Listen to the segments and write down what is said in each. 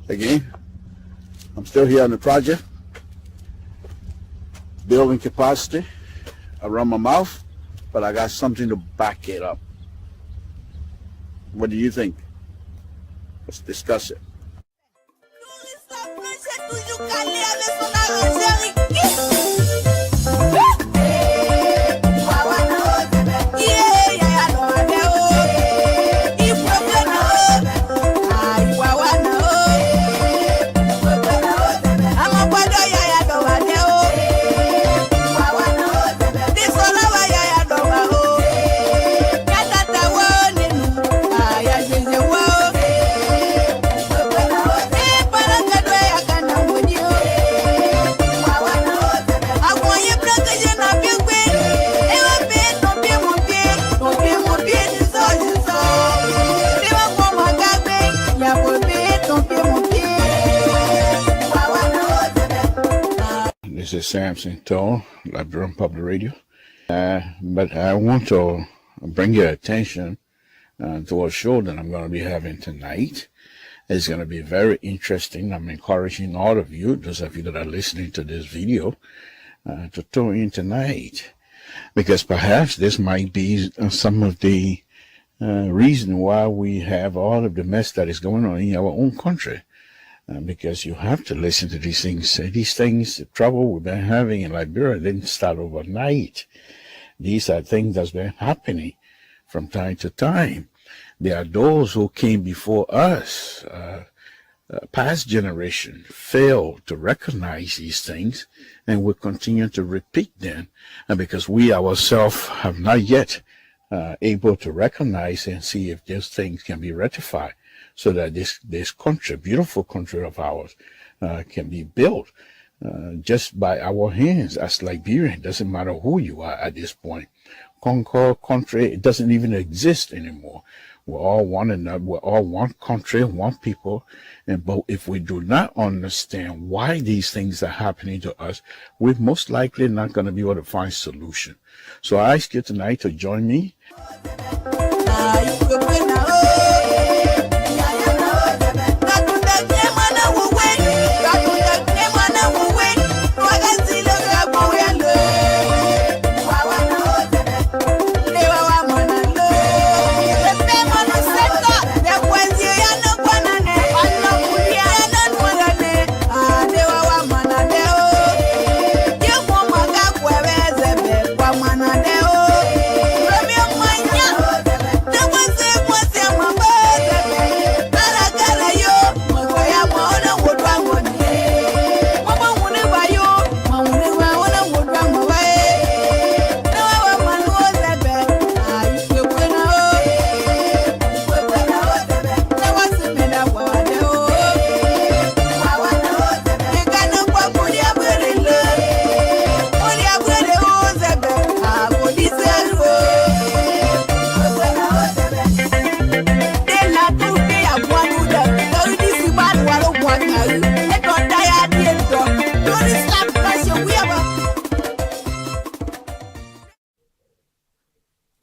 Again, I'm still here on the project, building capacity around my mouth, but I got something to back it up. What do you think? Let's discuss it. This is Samson Toll, Liberian Public Radio. But I want to bring your attention to a show that I'm going to be having tonight. It's going to be very interesting. I'm encouraging all of you, those of you that are listening to this video, to tune in tonight, because perhaps this might be some of the reason why we have all of the mess that is going on in our own country. Because you have to listen to these things. These things, the trouble we've been having in Liberia didn't start overnight. These are things that's been happening from time to time. There are those who came before us, past generation, failed to recognize these things, and will continue to repeat them. And because we ourselves have not yet able to recognize and see if these things can be rectified, so that this country, beautiful country of ours, can be built just by our hands as Liberian. It doesn't matter who you are at this point. Concord country, it doesn't even exist anymore. We're all one another. We're all one country, one people. But if we do not understand why these things are happening to us, we're most likely not going to be able to find solution. So I ask you tonight to join me.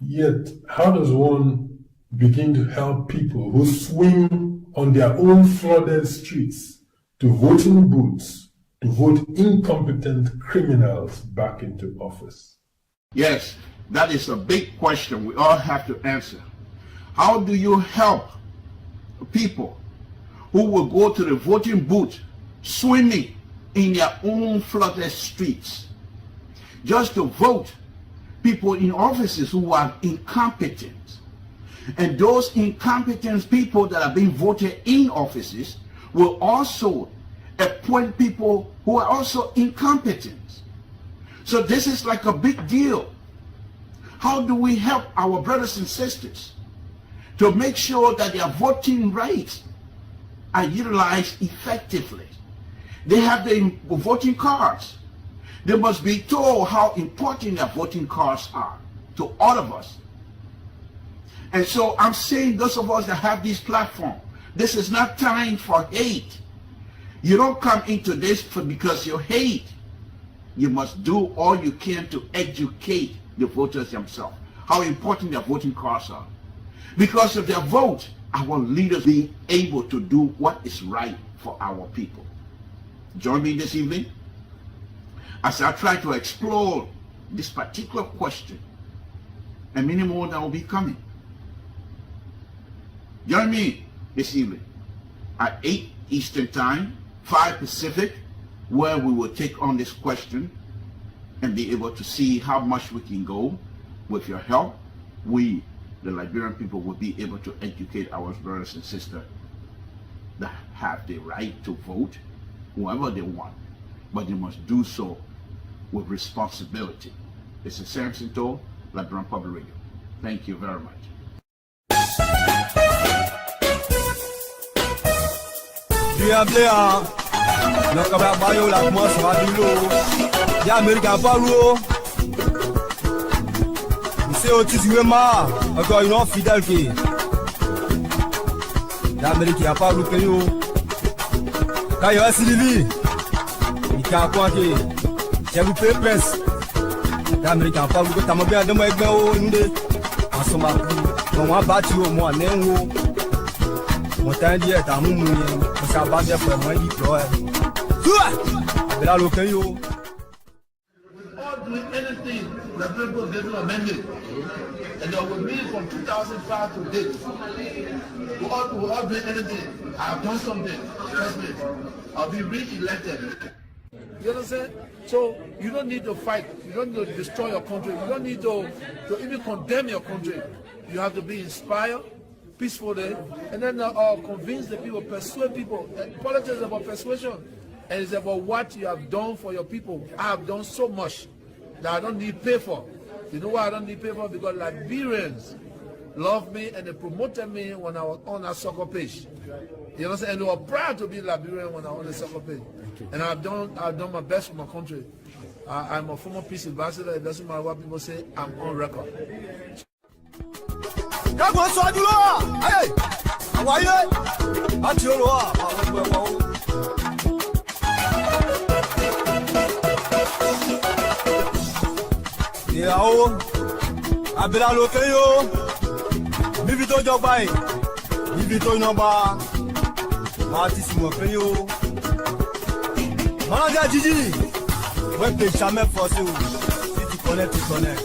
Yet, how does one begin to help people who swim on their own flooded streets to voting booths to vote incompetent criminals back into office? Yes, that is a big question we all have to answer. How do you help people who will go to the voting booth swimming in their own flooded streets just to vote people in offices who are incompetent? And those incompetent people that are being voted in offices will also appoint people who are also incompetent. So this is like a big deal. How do we help our brothers and sisters to make sure that their voting rights are utilized effectively? They have the voting cards. They must be told how important their voting cards are to all of us. And so I'm saying, those of us that have this platform, this is not time for hate. You don't come into this because you hate. You must do all you can to educate the voters themselves, how important their voting cards are. Because if their vote our leaders being able to do what is right for our people. Join me this evening as I try to explore this particular question and many more that will be coming. Join me this evening at 8 Eastern Time, 5 Pacific, where we will take on this question and be able to see how much we can go. With your help, we, the Liberian people, will be able to educate our brothers and sisters that have the right to vote whoever they want, but they must do so with responsibility. This is Samson Toll, Liberian Public Radio. Thank you very much. C'est autisiquement encore une autre fidèle qui l'Amérique n'a pas loupé nous. Quand il y a Sylvie, il y a quoi qui j'ai loupé presse. L'Amérique n'a pas loupé. T'as bien de moi avec moi en ce moment. On va battre au moins néo. Mon temps dit est à mon mouillé. On s'en bat bien pour moi dit quoi. Là l'occasion. Doing anything, the people getting amended. And there will be from 2005 to date. We all doing anything. I've done something. Trust me. I'll be re-elected. You understand? So you don't need to fight. You don't need to destroy your country. You don't need to even condemn your country. You have to be inspired, peacefully, and then convince the people, persuade people. Politics is about persuasion. And it's about what you have done for your people. I have done so much that I don't need pay for. You know why I don't need pay for? Because Liberians love me and they promoted me when I was on a soccer page. You understand? And they were proud to be Liberian when I was on the soccer page. And I've done my best for my country. I'm a former peace ambassador. It doesn't matter what people say. I'm on record. Ìyàwó abẹ́lá lókè yóò níbi tó jọba yìí níbi tó nọmba máa ti sùnmọ̀ pé yóò mọ́nàjà jíjì wọ́n pè sàmẹ́ fọ́sí o sí ti kọ́nẹ́ ti kọ́nẹ́.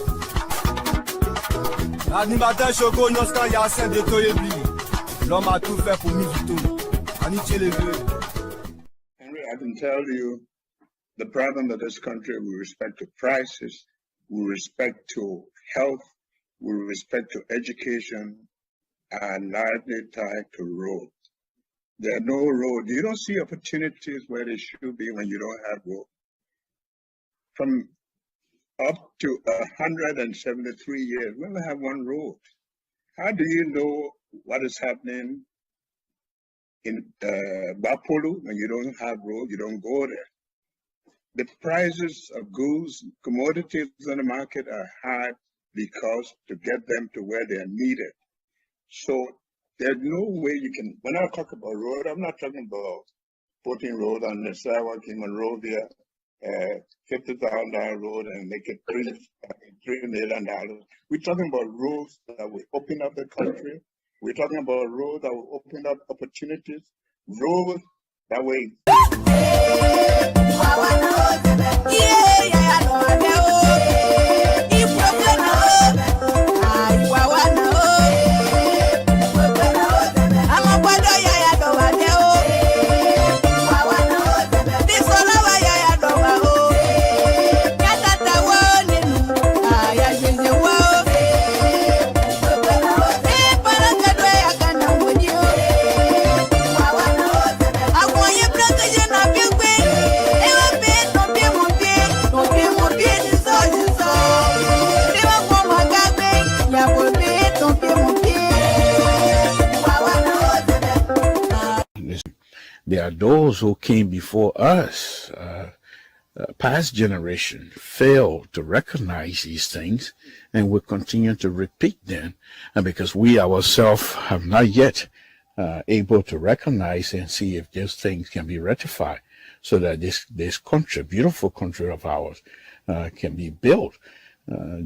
L'animateur Choco Nostra y'a scène de Toyebli, l'homme a tout fait pour Mivito, Aniche les vieux. Henry, I can tell you the problem of this country with respect to prices, with respect to health, with respect to education, and largely tied to roads. There are no roads. You don't see opportunities where they should be when you don't have roads. From up to 173 years, we only have one road. How do you know what is happening in Bapolu when you don't have roads? You don't go there. The prices of goods, commodities on the market are high because to get them to where they are needed. So there's no way you can, when I talk about road, I'm not talking about putting road on the sidewalk in Monrovia, $50,000 road and make it $3 million. We're talking about roads that will open up the country. We're talking about roads that will open up opportunities, roads that will there are those who came before us, past generation, failed to recognize these things and will continue to repeat them, and because we ourselves have not yet able to recognize and see if these things can be rectified, so that this country, beautiful country of ours, can be built.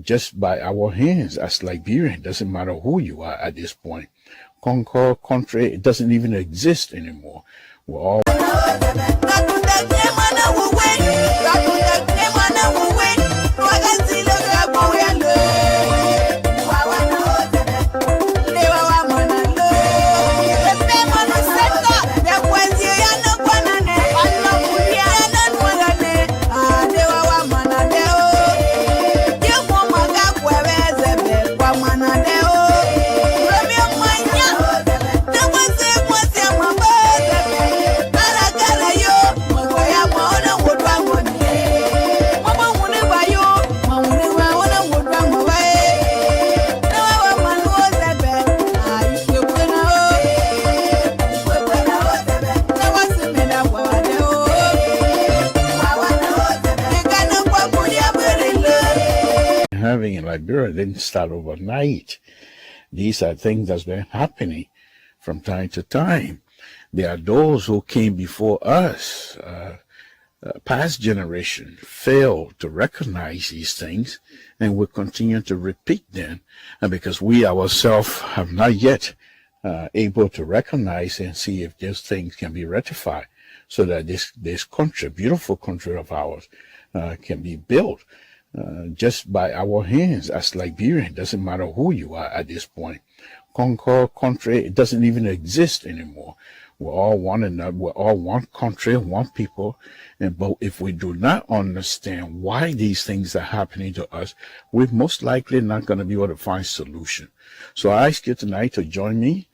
just by our hands as Liberians. Doesn't matter who you are at this point. Concord country, it doesn't even exist anymore. We're all having in Liberia didn't start overnight. These are things that's been happening from time to time. There are those who came before us, past generation, failed to recognize these things and will continue to repeat them, and because we ourselves have not yet able to recognize and see if these things can be rectified, so that this country, beautiful country of ours, can be built just by our hands as Liberians. Doesn't matter who you are at this point. Concord country, it doesn't even exist anymore. We're all one another. We're all one country, one people. But if we do not understand why these things are happening to us, we're most likely not going to be able to find solution. So I ask you tonight to join me.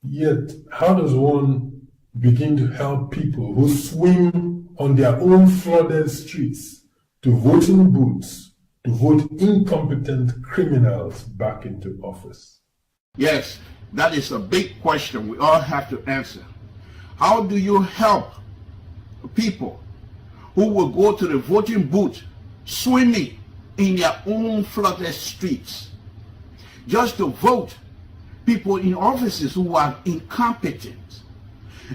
Yet, how does one begin to help people who swim on their own flooded streets to voting booths to vote incompetent criminals back into office? Yes, that is a big question we all have to answer. How do you help people who will go to the voting booth swimming in their own flooded streets just to vote people in offices who are incompetent?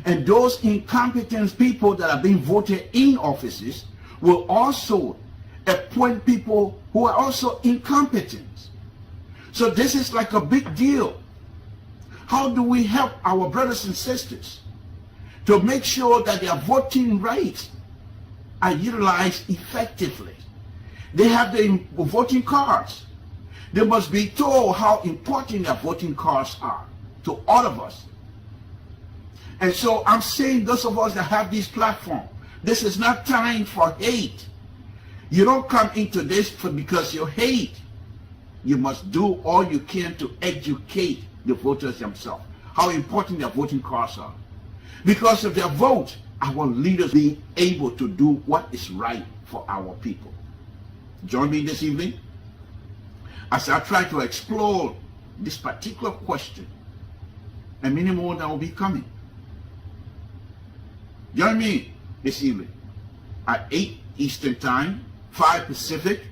And those incompetent people that are being voted in offices will also appoint people who are also incompetent. So this is like a big deal. How do we help our brothers and sisters to make sure that their voting rights are utilized effectively? They have the voting cards. They must be told how important their voting cards are to all of us. And so I'm saying those of us that have this platform, this is not time for hate. You don't come into this because you hate. You must do all you can to educate the voters themselves, how important their voting cards are. Because of their vote, our leaders be able to do what is right for our people. Join me this evening as I try to explore this particular question and many more that will be coming. Join me this evening at 8 Eastern Time, 5 Pacific,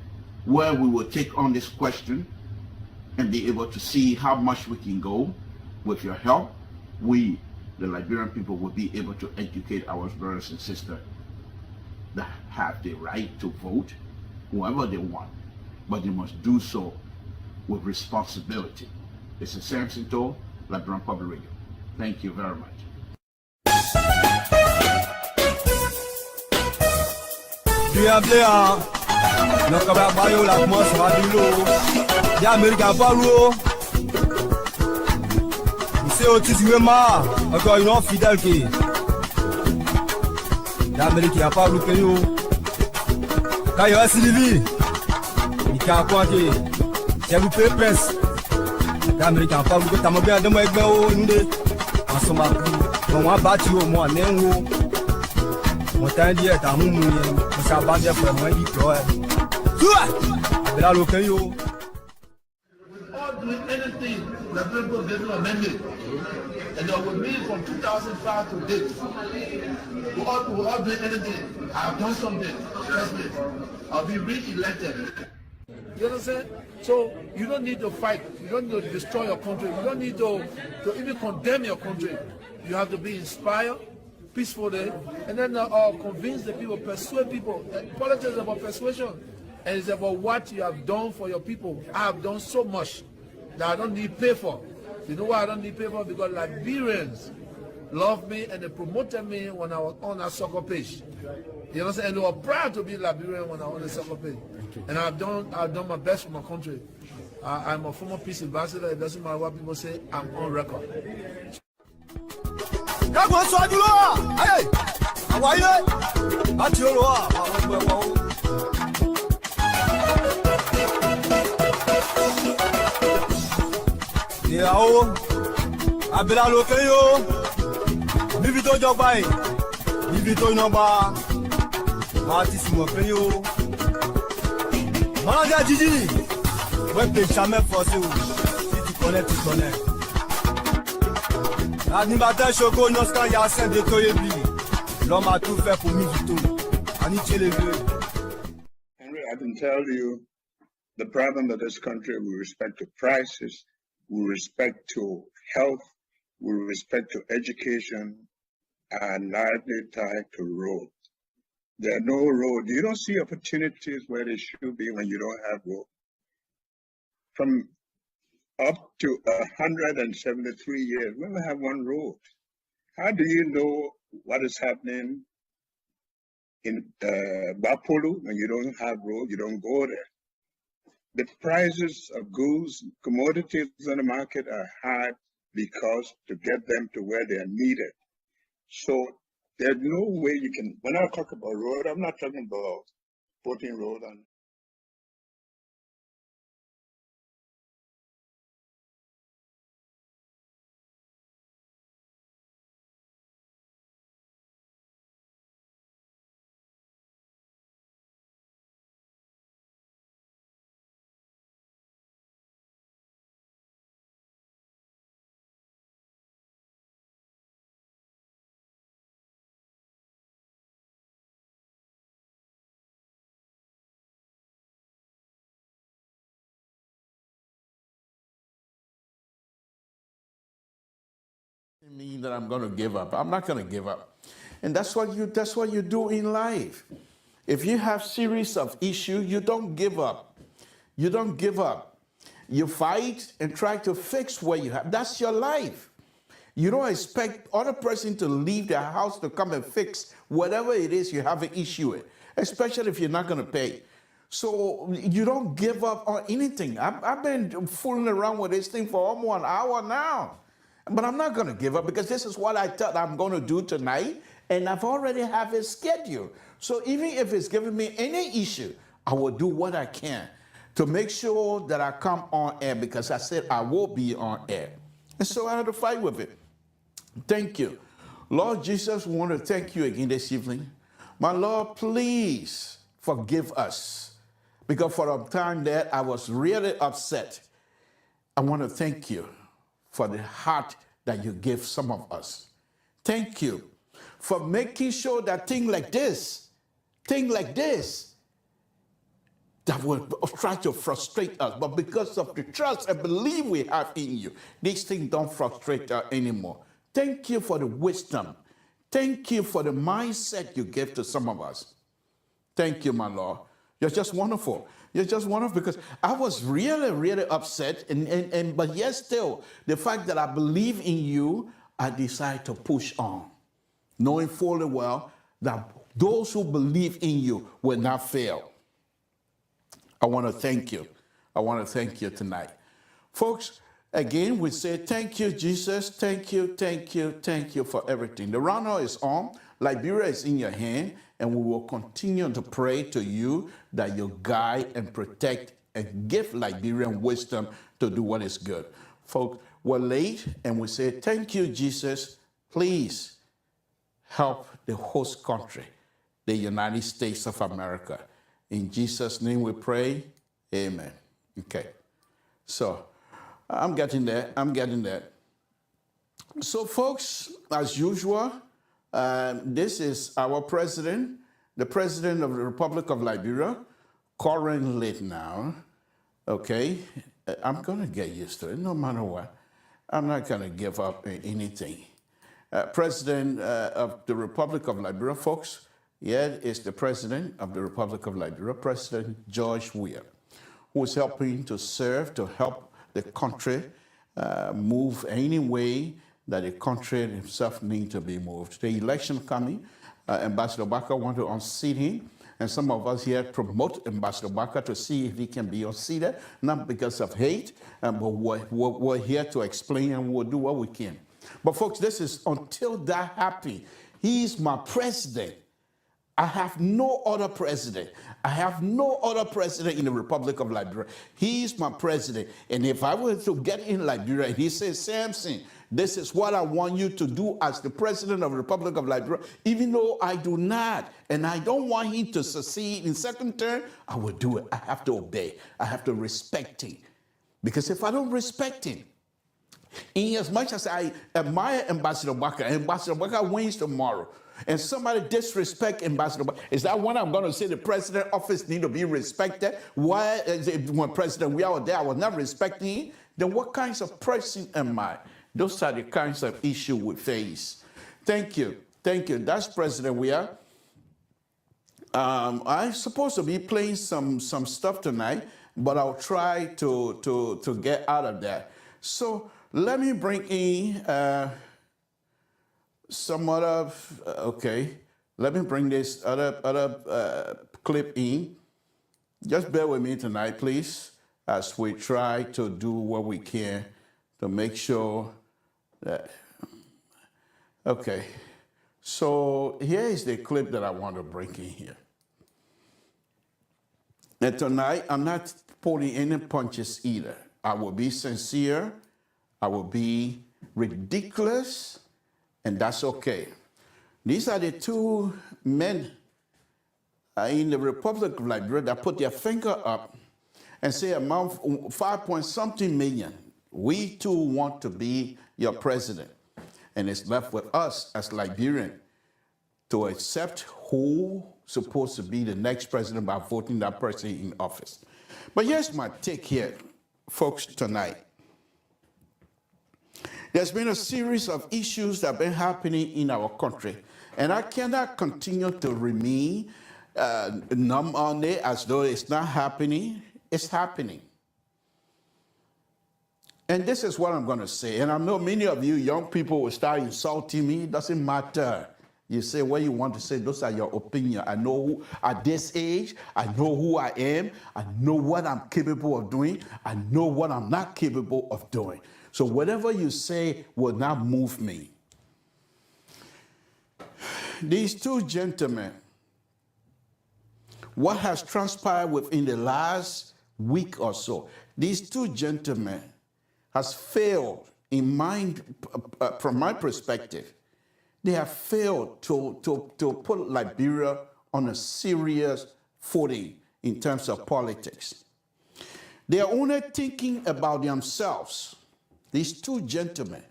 where we will take on this question and be able to see how much we can go. With your help, we, the Liberian people, will be able to educate our brothers and sisters that have the right to vote whoever they want, but they must do so with responsibility. This is Samson Toll, Liberian Public Radio. Thank you very much. C'est au Tizouema, encore une autre fidèle qui l'Amérique n'a pas loupé nous. Quand il y a Sylvie, il y a quoi qui j'ai loupé presse. L'Amérique n'a pas loupé, t'as mon bien de moi avec moi au Nde. En ce moment, on va battre au moins Néo. Mon temps dit, t'as mon mouillé, on s'est battu pour moi, il dit, ouais. Là, loupé yo. All doing anything that people get to amend it. And with me from 2005 to date, we all doing anything. I've done something. Trust me. I'll be re-elected. You understand? So you don't need to fight. You don't need to destroy your country. You don't need to even condemn your country. You have to be inspired, peacefully, and then convince the people, persuade people. Politics is about persuasion. And it's about what you have done for your people. I have done so much that I don't need pay for. You know why I don't need pay for? Because Liberians love me and they promoted me when I was on a soccer page. You understand? And they were proud to be Liberian when I was on the soccer page. And I've done my best for my country. I'm a former peace ambassador. It doesn't matter what people say. I'm on record. Yao, abela lokeyo, bibito jobai, bibito noba, matis mokeyo. Manager Gigi, ouais peut jamais forcer si tu connais, tu connais. L'animateur Choco Noscan Yassin de Toyebi, l'homme a tout fait pour Mivito, Aniche les vieux. Henry, I can tell you the problem of this country with respect to prices, with respect to health, with respect to education, are largely tied to roads. There are no roads. You don't see opportunities where they should be when you don't have roads. From up to 173 years, we only have one road. How do you know what is happening in Bapolu when you don't have road? You don't go there. The prices of goods, commodities on the market are high because to get them to where they are needed. So there's no way you can, when I talk about road, I'm not talking about putting road on. Mean that I'm going to give up. I'm not going to give up. And that's what you do in life. If you have series of issues, you don't give up. You don't give up. You fight and try to fix what you have. That's your life. You don't expect other person to leave their house to come and fix whatever it is you have an issue with, especially if you're not going to pay. So you don't give up on anything. I've been fooling around with this thing for almost an hour now. But I'm not going to give up because this is what I thought I'm going to do tonight, and I've already have it scheduled. So even if it's giving me any issue, I will do what I can to make sure that I come on air because I said I will be on air. And so I had to fight with it. Thank you. Lord Jesus, we want to thank you again this evening. My Lord, please forgive us because for a time there I was really upset. I want to thank you for the heart that you give some of us. Thank you for making sure that thing like this, that will try to frustrate us. But because of the trust and belief we have in you, these things don't frustrate us anymore. Thank you for the wisdom. Thank you for the mindset you give to some of us. Thank you, my Lord. You're just wonderful. You're just wonderful because I was really, really upset. But yet still, the fact that I believe in you, I decide to push on, knowing fully well that those who believe in you will not fail. I want to thank you. I want to thank you tonight. Folks, again, we say thank you, Jesus. Thank you, thank you, thank you for everything. The round is on. Liberia is in your hand, and we will continue to pray to you that you guide and protect and give Liberian wisdom to do what is good. Folks, we're late, and we say thank you, Jesus. Please help the host country, the United States of America. In Jesus' name we pray. Amen. Okay. So, I'm getting there. I'm getting there. So, folks, as usual, this is our president, the president of the Republic of Liberia, currently now. Okay. I'm going to get used to it no matter what. I'm not going to give up anything. President of the Republic of Liberia, folks, is the president of the Republic of Liberia, President George Weah, who is helping to serve, to help the country move any way that the country itself needs to be moved. The election coming, Ambassador Baka want to unseat him, and some of us here promote Ambassador Baka to see if he can be unseated, not because of hate, but we're here to explain, and we'll do what we can. But folks, this is until that happens. He's my president. I have no other president. I have no other president in the Republic of Liberia. He's my president. And if I were to get in Liberia and he says, Samson, this is what I want you to do as the president of the Republic of Liberia, even though I do not, and I don't want him to succeed in second term, I will do it. I have to obey. I have to respect him. Because if I don't respect him, in as much as I admire Ambassador Baka, Ambassador Baka wins tomorrow, and somebody disrespect Ambassador Baka, is that when I'm going to say the president office need to be respected? Why is it when President we are there, I was not respecting him? Then what kinds of person am I? Those are the kinds of issues we face. Thank you. Thank you. That's President we are. I'm supposed to be playing some stuff tonight, but I'll try to get out of that. So let me bring in some other, okay. Let me bring this other clip in. Just bear with me tonight, please, as we try to do what we can to make sure that, okay. So here is the clip that I want to bring in here. And tonight, I'm not pulling any punches either. I will be sincere. I will be ridiculous, and that's okay. These are the two men in the Republic of Liberia that put their finger up and say among 5-point-something million, we too want to be your president. And it's left with us as Liberians to accept who's supposed to be the next president by voting that person in office. But here's my take here, folks, tonight. There's been a series of issues that have been happening in our country, and I cannot continue to remain numb on it as though it's not happening. It's happening. And this is what I'm going to say, and I know many of you young people will start insulting me. It doesn't matter. You say what you want to say. Those are your opinion. I know who, at this age, I know who I am. I know what I'm capable of doing. I know what I'm not capable of doing. So whatever you say will not move me. These two gentlemen, what has transpired within the last week or so, these two gentlemen has failed from my perspective. They have failed to put Liberia on a serious footing in terms of politics. They are only thinking about themselves. These two gentlemen,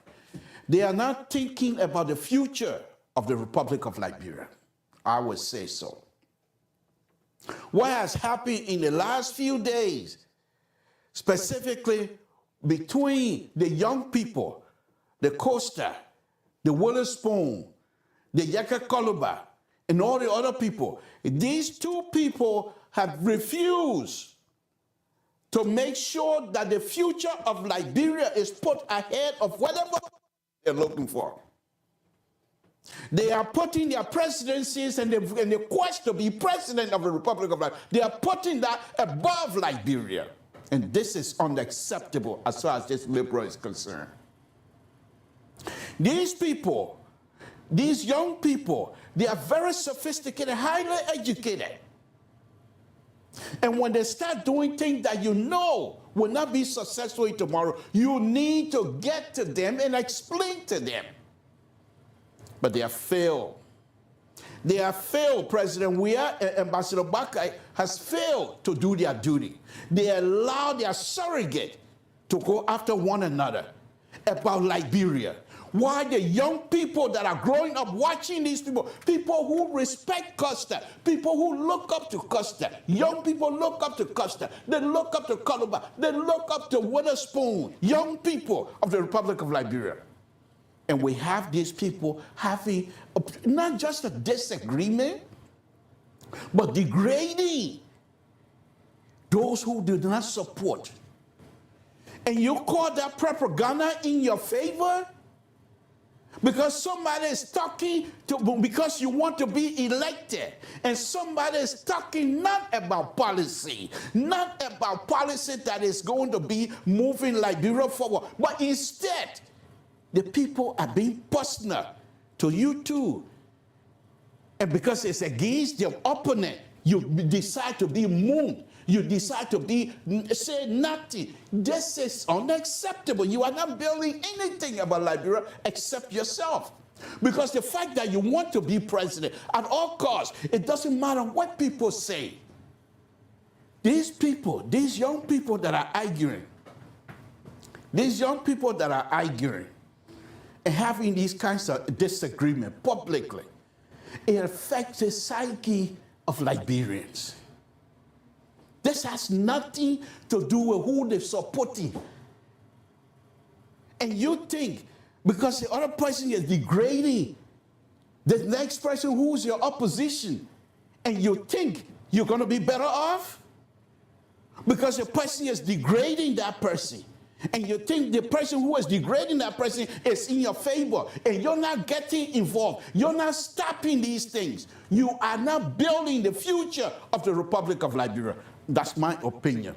they are not thinking about the future of the Republic of Liberia. I would say so. What has happened in the last few days, specifically between the young people, the Costa, the Witherspoon, the Yaka Koluba, and all the other people, these two people have refused to make sure that the future of Liberia is put ahead of whatever they're looking for. They are putting their presidencies and the quest to be president of the Republic of Liberia, they are putting that above Liberia. And this is unacceptable as far as this liberal is concerned. These people, these young people, they are very sophisticated, highly educated. And when they start doing things that you know will not be successful tomorrow, you need to get to them and explain to them. But they have failed. They have failed. President Weah and Ambassador Bakai has failed to do their duty. They allow their surrogate to go after one another about Liberia. Why the young people that are growing up watching these people, people who respect Costa, people who look up to Costa, young people look up to Costa, they look up to Columbia, they look up to Witherspoon, young people of the Republic of Liberia. And we have these people having not just a disagreement, but degrading those who do not support. And you call that propaganda in your favor? Because somebody is talking because you want to be elected, and somebody is talking not about policy that is going to be moving Liberia forward, but instead, the people are being personal to you too. And because it's against your opponent, you decide to be moved. You decide to say nothing. This is unacceptable. You are not building anything about Liberia except yourself. Because the fact that you want to be president at all costs, it doesn't matter what people say. These people, these young people that are arguing, and having these kinds of disagreement publicly, it affects the psyche of Liberians. This has nothing to do with who they're supporting. And you think, because the other person is degrading the next person who's your opposition, and you think you're going to be better off? Because the person is degrading that person, and you think the person who is degrading that person is in your favor, and you're not getting involved, you're not stopping these things, you are not building the future of the Republic of Liberia. That's my opinion.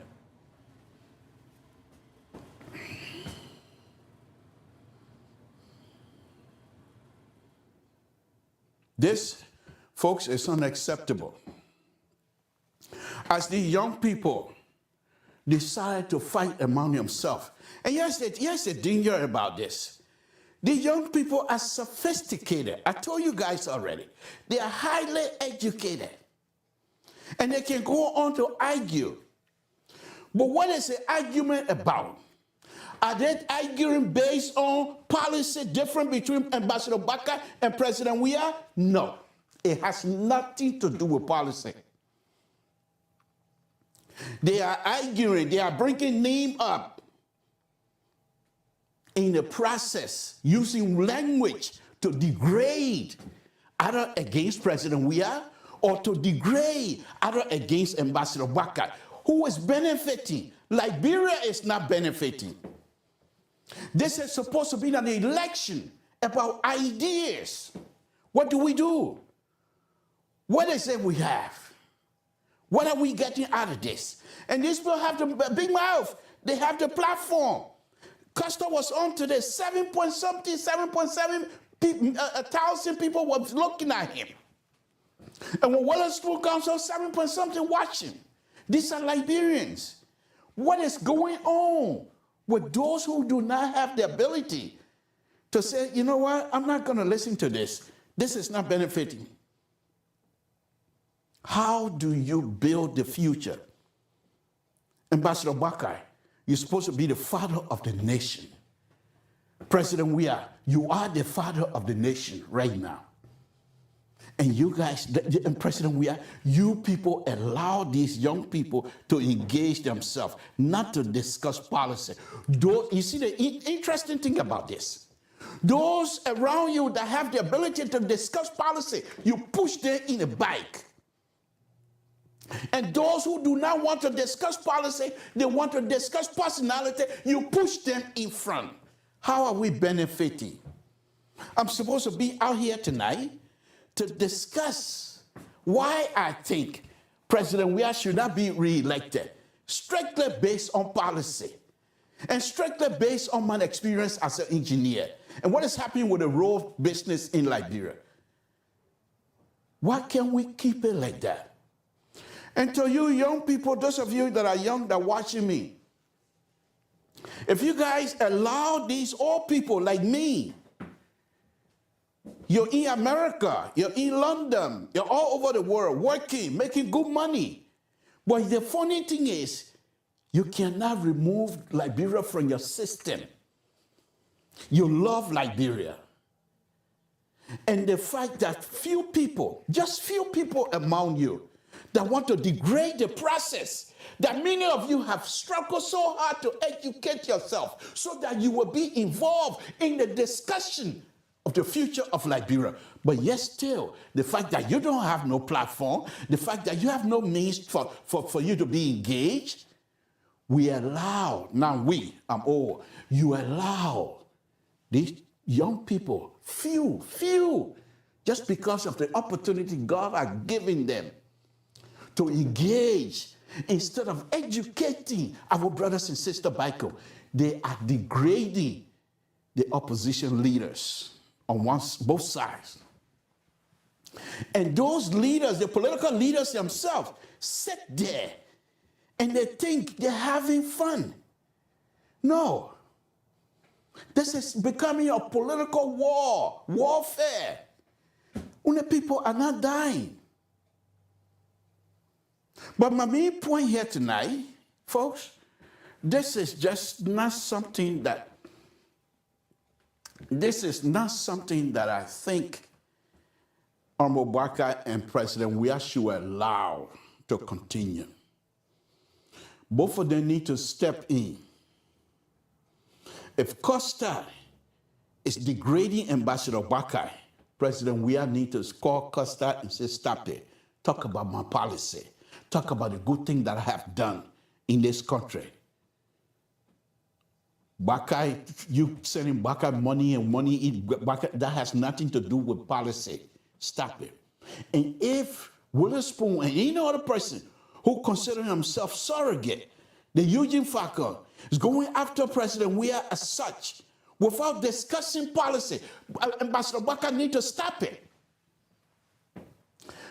This, folks, is unacceptable. As the young people decide to fight among themselves, and here's the danger about this. The young people are sophisticated. I told you guys already. They are highly educated. And they can go on to argue. But what is the argument about? Are they arguing based on policy different between Ambassador Bakai and President Weah? No. It has nothing to do with policy. They are arguing, they are bringing name up in the process, using language to degrade either against President Weah or to degrade either against Ambassador Bakai. Who is benefiting? Liberia is not benefiting. This is supposed to be an election about ideas. What do? What is it we have? What are we getting out of this? And these people have the big mouth. They have the platform. Costa was on today, 7.7 thousand people were looking at him. And when Witherspoon comes on, 7 watching. These are Liberians. What is going on with those who do not have the ability to say, you know what, I'm not going to listen to this. This is not benefiting. How do you build the future? Ambassador Bakai, you're supposed to be the father of the nation. President Weah, you are the father of the nation right now. And you guys, and President Weah, you people allow these young people to engage themselves, not to discuss policy. You see the interesting thing about this? Those around you that have the ability to discuss policy, you push them in a bike. And those who do not want to discuss policy, they want to discuss personality, you push them in front. How are we benefiting? I'm supposed to be out here tonight to discuss why I think President Weah should not be re-elected, strictly based on policy and strictly based on my experience as an engineer and what is happening with the road business in Liberia. Why can't we keep it like that? And to you young people, those of you that are young that are watching me, if you guys allow these old people like me, you're in America, you're in London, you're all over the world working, making good money. But the funny thing is, you cannot remove Liberia from your system. You love Liberia. And the fact that few people, just few people among you, that want to degrade the process, that many of you have struggled so hard to educate yourself so that you will be involved in the discussion of the future of Liberia. But yet still, the fact that you don't have no platform, the fact that you have no means for you to be engaged, we allow, I'm old, you allow these young people, few, just because of the opportunity God has given them to engage, instead of educating our brothers and sisters back home, they are degrading the opposition leaders on both sides. And those leaders, the political leaders themselves, sit there and they think they're having fun. No. This is becoming a political warfare. When the people are not dying. But my main point here tonight, folks, this is just not something that I think Honorable Baka and President Weah should allow to continue. Both of them need to step in. If Costa is degrading Ambassador Baka, President Weah needs to call Costa and say, stop it. Talk about my policy. Talk about the good thing that I have done in this country. Baka, you sending Baka money and money, Baka, that has nothing to do with policy. Stop it. And if Witherspoon and any other person who consider himself surrogate, the Eugene Falcon is going after President Weah as such, without discussing policy, Ambassador Baka need to stop it.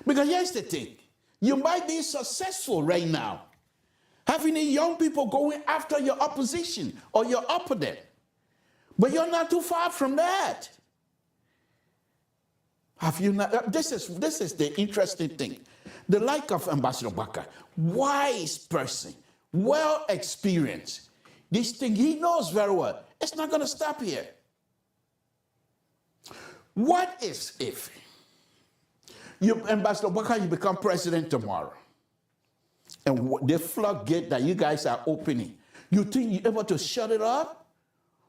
Because here's the thing. You might be successful right now, having the young people going after your opposition or your opponent. But you're not too far from that. Have you not? This is the interesting thing. The like of Ambassador Baka, wise person, well experienced. This thing he knows very well. It's not going to stop here. What if you, Ambassador Baka, you become president tomorrow, and the floodgate that you guys are opening, you think you're able to shut it up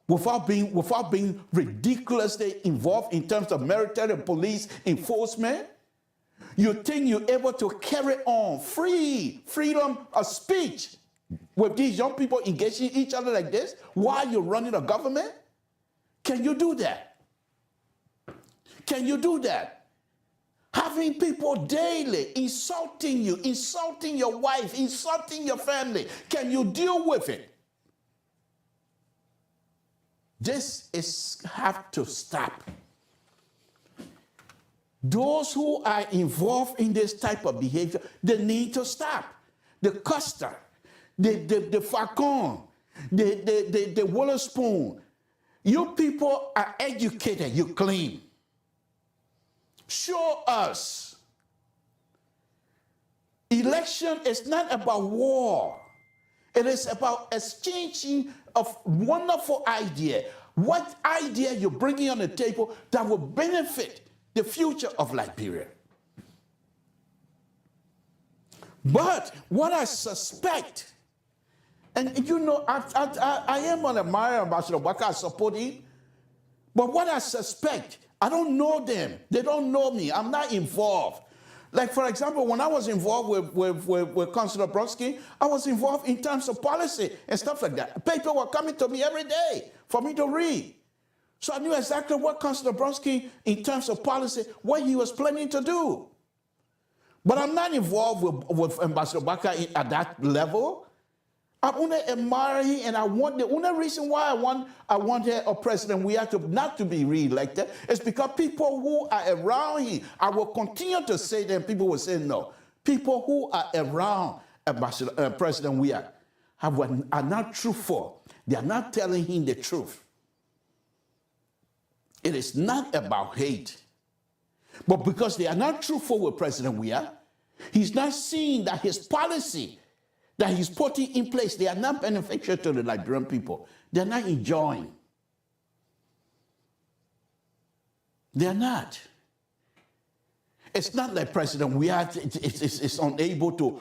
without being ridiculously involved in terms of military and police enforcement? You think you're able to carry on freedom of speech with these young people engaging each other like this while you're running a government? Can you do that? Can you do that? Having people daily insulting you, insulting your wife, insulting your family. Can you deal with it? This have to stop. Those who are involved in this type of behavior, they need to stop. The Costa, the Falcon, the Witherspoon. You people are educated, you claim. Show us. Election is not about war. It is about exchanging of wonderful idea. What idea you're bringing on the table that will benefit the future of Liberia? But what I suspect, and you know, I am an admirer of Ambassador Baka, I support him, but what I suspect, I don't know them. They don't know me. I'm not involved. Like, for example, when I was involved with Councillor Brodsky, I was involved in terms of policy and stuff like that. People were coming to me every day for me to read. So I knew exactly what Councillor Brodsky, in terms of policy, what he was planning to do. But I'm not involved with Ambassador Baka at that level. I only admire him, and I want the only reason why I want a president we have to not to be re-elected is because people who are around him, I will continue to say that people will say no. People who are around President Weah are not truthful. They are not telling him the truth. It is not about hate. But because they are not truthful with President Weah, he's not seeing that his policy that he's putting in place, they are not beneficial to the Liberian people. They're not enjoying. They're not. It's not like President Weah is unable to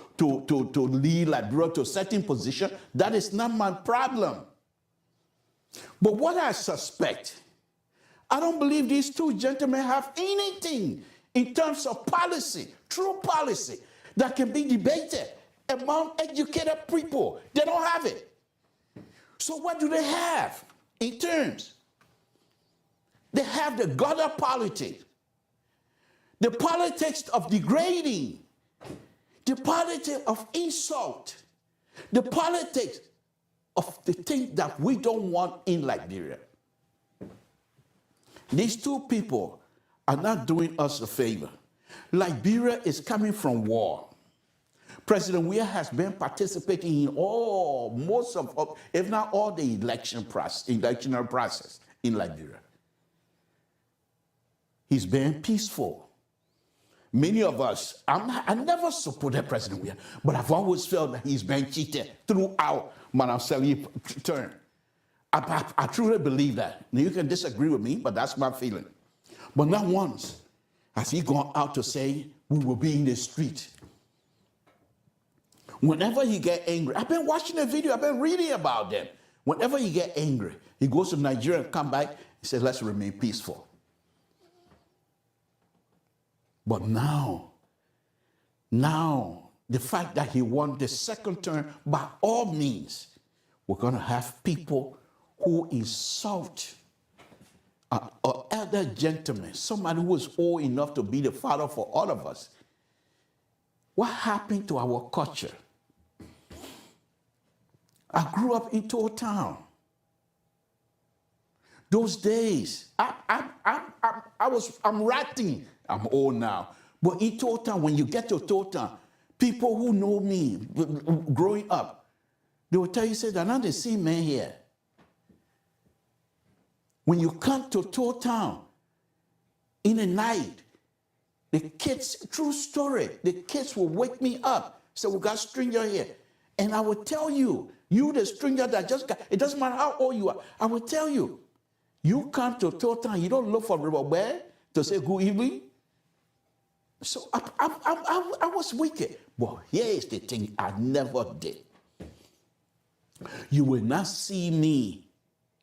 lead Liberia to a certain position. That is not my problem. But what I suspect, I don't believe these two gentlemen have anything in terms of policy, true policy, that can be debated among educated people. They don't have it. So what do they have in terms? They have the gutter politics, the politics of degrading, the politics of insult, the politics of the things that we don't want in Liberia. These two people are not doing us a favor. Liberia is coming from war. President Weah has been participating in most of, if not all, the electional process in Liberia. He's been peaceful. Many of us, I never supported President Weah, but I've always felt that he's been cheated throughout Madam Sali's term. I truly believe that. Now, you can disagree with me, but that's my feeling. But not once has he gone out to say we will be in the street. Whenever he get angry, I've been watching the video, I've been reading about them. Whenever he get angry, he goes to Nigeria and come back, he says, let's remain peaceful. But now, the fact that he won the second term, by all means, we're going to have people who insult an elder gentleman, somebody who is old enough to be the father for all of us. What happened to our culture? I grew up in Toll Town. Those days, I'm ratting. I'm old now. But in Toll Town, when you get to Toll Town, people who know me growing up, they will tell you, say, they're not the same man here. When you come to Toll Town in the night, the kids, true story, the kids will wake me up. So we got stranger here. And I will tell you, you the stranger that just got, it doesn't matter how old you are, I will tell you, you come to Toll Town, you don't look for River Bear to say good evening. So I was wicked. But here is the thing I never did. You will not see me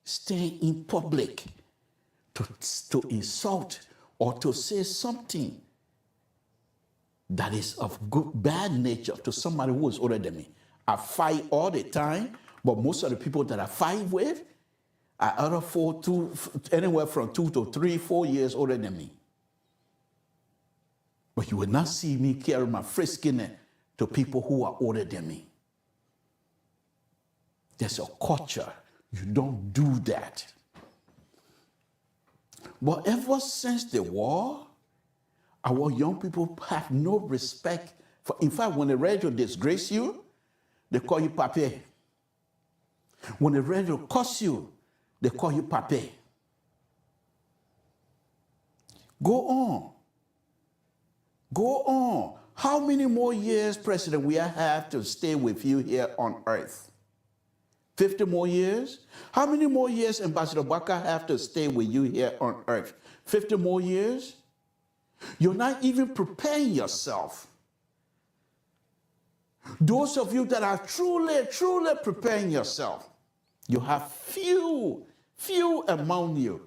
stay in public to insult or to say something that is of bad nature to somebody who is older than me. I fight all the time, but most of the people that I fight with are anywhere from 2 to 3, 4 years older than me. But you will not see me carry my friskiness to people who are older than me. There's a culture. You don't do that. But ever since the war, our young people have no respect for, in fact, when they're ready to disgrace you, they call you pape. When they're ready to curse you, they call you pape. Go on. Go on. How many more years, President, we have to stay with you here on earth? 50 more years? How many more years Ambassador Baka have to stay with you here on earth? 50 more years? You're not even preparing yourself. Those of you that are truly, truly preparing yourself, you have few among you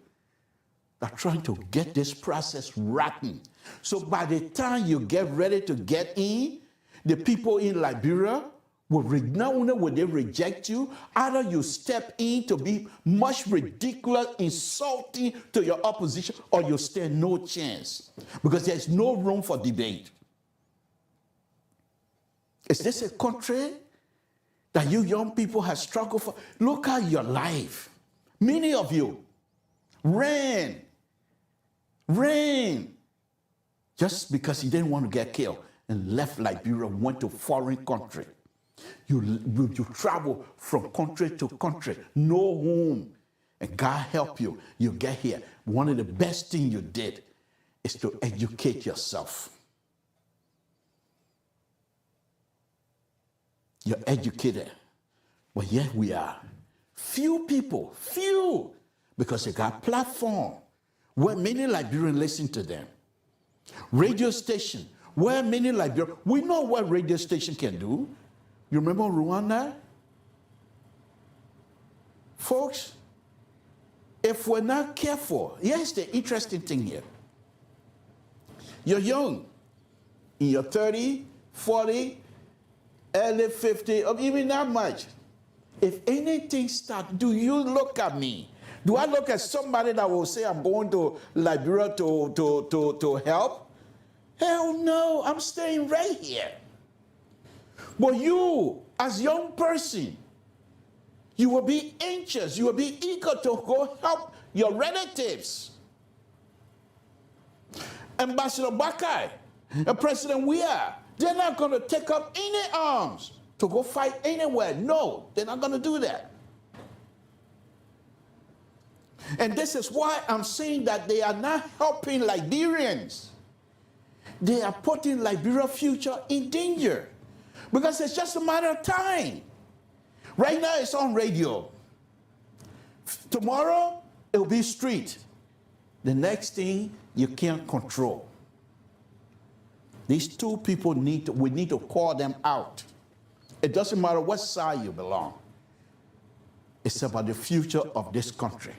are trying to get this process rotten. So by the time you get ready to get in, the people in Liberia will not only will they reject you, either you step in to be much ridiculous, insulting to your opposition, or you stand no chance because there's no room for debate. Is this a country that you young people have struggled for? Look at your life. Many of you ran just because you didn't want to get killed and left Liberia, went to foreign country. You travel from country to country, no home, and God help you. You get here. One of the best things you did is to educate yourself. You're educated, but yet we are few people, because they got platform where many Liberians listen to them. Radio station where many Liberians, we know what radio station can do. You remember Rwanda? Folks, if we're not careful, here's the interesting thing here. You're young, in your 30, 40, early 50, or even that much. If anything starts, do you look at me? Do I look at somebody that will say I'm going to Liberia to help? Hell no, I'm staying right here. But you, as a young person, you will be anxious. You will be eager to go help your relatives. Ambassador Bakai and President Weah, they're not going to take up any arms to go fight anywhere. No, they're not going to do that. And this is why I'm saying that they are not helping Liberians. They are putting Liberia's future in danger. Because it's just a matter of time. Right now it's on radio. Tomorrow it'll be street. The next thing you can't control. These two people we need to call them out. It doesn't matter what side you belong. It's about the future of this country.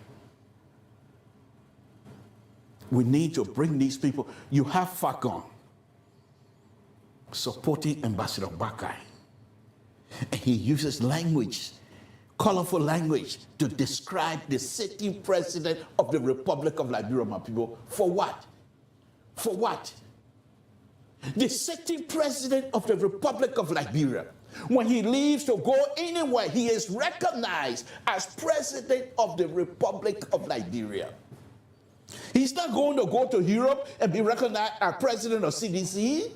We need to bring these people. You have Falcon supporting Ambassador Bakai. And he uses language, colorful language, to describe the sitting president of the Republic of Liberia, my people. For what? For what? The sitting president of the Republic of Liberia, when he leaves to go anywhere, he is recognized as president of the Republic of Liberia. He's not going to go to Europe and be recognized as president of CDC.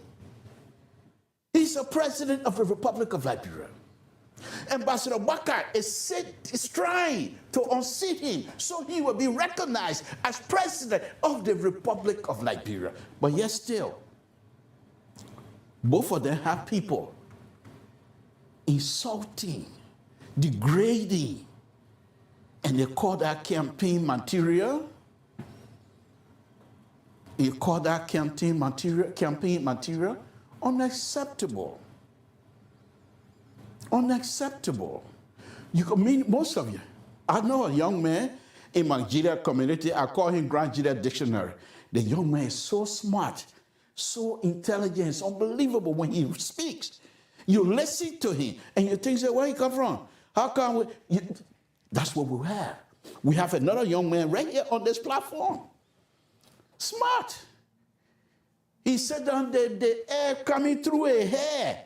He's a president of the Republic of Liberia. Ambassador Bakai is trying to unseat him so he will be recognized as president of the Republic of Liberia. But yet still, both of them have people insulting, degrading, and they call that campaign material. You call that campaign material unacceptable. Unacceptable. You can mean most of you. I know a young man in my Nigeria community. I call him Grand Nigeria Dictionary. The young man is so smart, so intelligent, it's unbelievable when he speaks. You listen to him and you think, where he come from? How come we? That's what we have. We have another young man right here on this platform. Smart. He said down the air coming through a hair.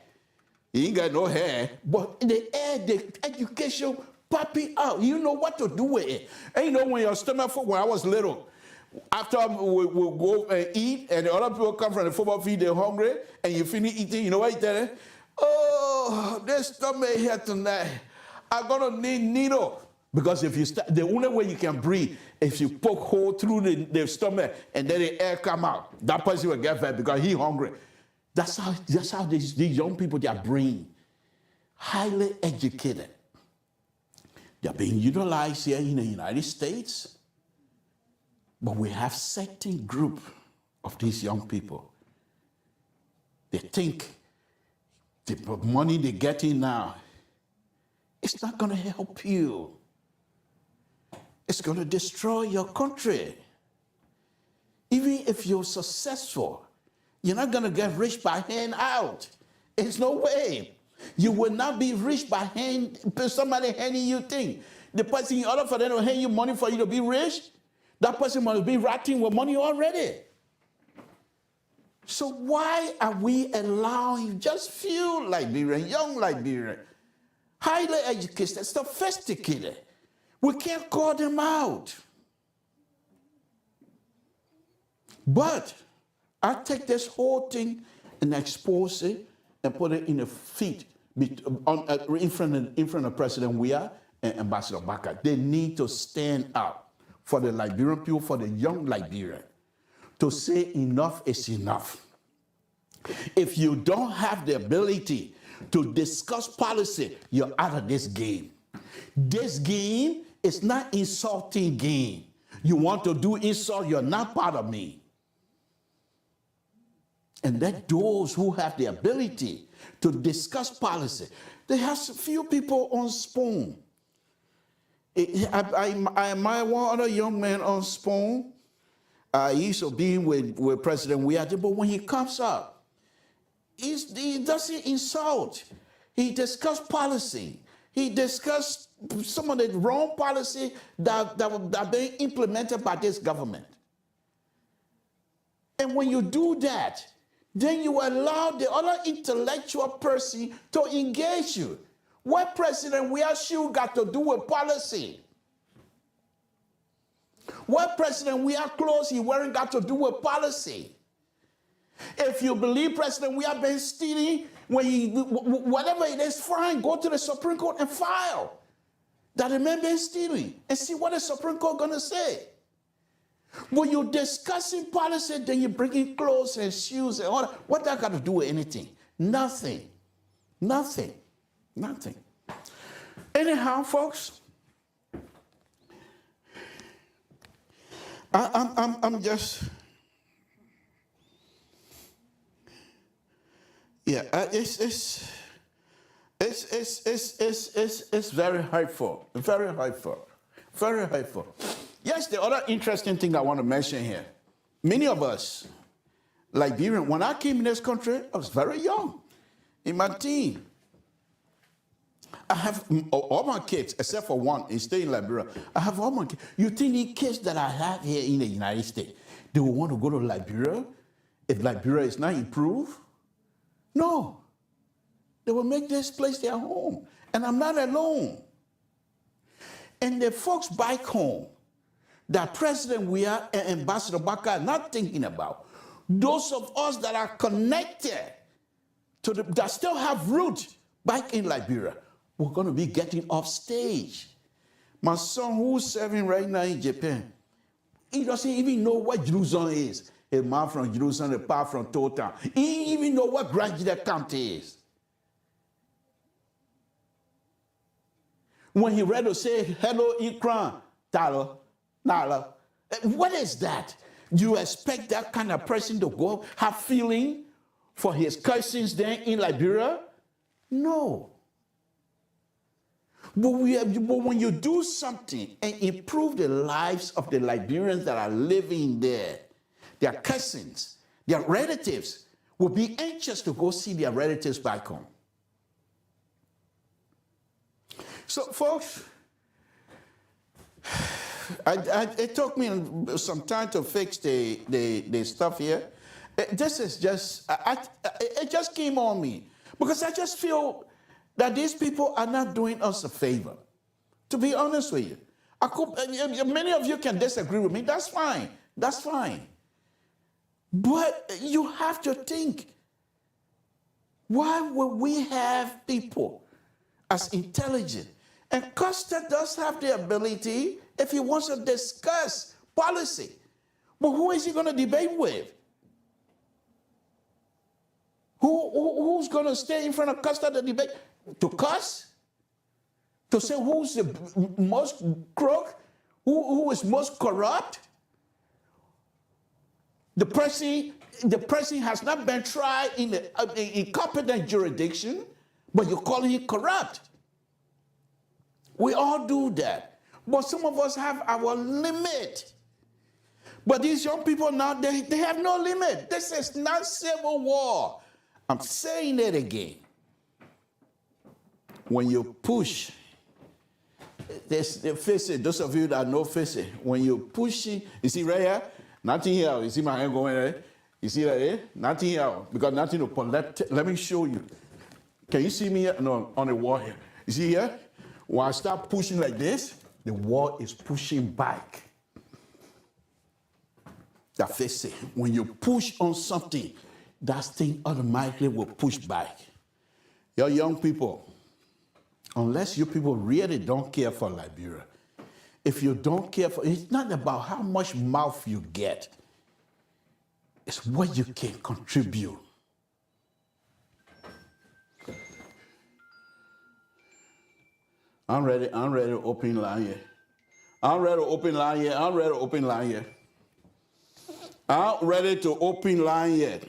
He ain't got no hair, but the air, the education popping out. You know what to do with it. And you know when your stomach, when I was little, after we go and eat, and the other people come from the football field, they're hungry, and you finish eating, you know what you tell them? Oh, this stomach here tonight, I'm gonna need needle. Because if you start, the only way you can breathe, if you poke hole through the stomach and then the air come out, that person will get fat because he's hungry. That's how these young people, their brain, highly educated. They're being utilized here in the United States. But we have certain group of these young people. They think the money they're getting now, it's not going to help you. It's going to destroy your country. if you're successful, you're not going to get rich by hand out. It's no way. You will not be rich by somebody handing you things. The person, in order for them to hand you money for you to be rich, that person must be rotting with money already. So why are we allowing just few Liberians, young Liberians, highly educated, sophisticated? We can't call them out. But I take this whole thing and expose it and put it in the feet in front of President Weah and Ambassador Baka. They need to stand up for the Liberian people, for the young Liberian, to say enough is enough. If you don't have the ability to discuss policy, you're out of this game. This game is not insulting game. You want to do insult, you're not part of me. And that those who have the ability to discuss policy, they have a few people on Spoon. I admire one other young man on Spoon. He used to be with President Weah, but when he comes up, he doesn't insult. He discusses policy. He discussed some of the wrong policy that are being implemented by this government. And when you do that, then you allow the other intellectual person to engage you. What President Weah got to do with policy? What President Weah clothes he wearing got to do with policy? If you believe President Weah been stealing, whatever it is, fine, go to the Supreme Court and file that the man been stealing and see what the Supreme Court gonna say. When you're discussing policy, then you bring in clothes and shoes and all that. What that got to do with anything? Nothing. Nothing. Nothing. Anyhow, folks, I'm just, yeah. It's very hurtful. Very hurtful. Very hurtful. Yes, the other interesting thing I want to mention here, many of us, Liberian, when I came in this country, I was very young, in my teen. I have all my kids, except for one, he stay in Liberia. I have all my kids. You think the kids that I have here in the United States, they will want to go to Liberia if Liberia is not improved? No. They will make this place their home. And I'm not alone. And the folks back home, that President Weah and Ambassador Baka are not thinking about. Those of us that are connected to that still have roots back in Liberia, we're going to be getting off stage. My son, who's serving right now in Japan, he doesn't even know what Jerusalem is. A man from Jerusalem, a pa from Total. He didn't even know what Grangida County is. When he read to say, hello, Ikran, Talo, Nala, what is that? You expect that kind of person to go have feeling for his cousins there in Liberia? No. But when you do something and improve the lives of the Liberians that are living there, their cousins, their relatives will be anxious to go see their relatives back home. So, folks, it took me some time to fix the stuff here. This is just, it just came on me because I just feel that these people are not doing us a favor. To be honest with you, many of you can disagree with me. That's fine. That's fine. But you have to think, why would we have people as intelligent? And Costa does have the ability if he wants to discuss policy. But who is he going to debate with? Who's going to stay in front of Costa to debate? To cuss? To say who's the most crook? Who is most corrupt? The person has not been tried in a competent jurisdiction, but you're calling him corrupt. We all do that. But some of us have our limit. But these young people now, they have no limit. This is not civil war. I'm saying it again. When you push, face it, those of you that know face it, when you push it, you see right here, nothing here. You see my hand going there? You see that here? Nothing here, because nothing to pull. Let me show you. Can you see me here? No, on the wall here. You see here? When I start pushing like this, the wall is pushing back. That face it. When you push on something, that thing automatically will push back. Your young people, unless you people really don't care for Liberia, if you don't care for, it's not about how much mouth you get, it's what you can contribute. I'm ready to open line here. I'm ready to open line here. I'm ready to open line here. I'm ready to open line yet.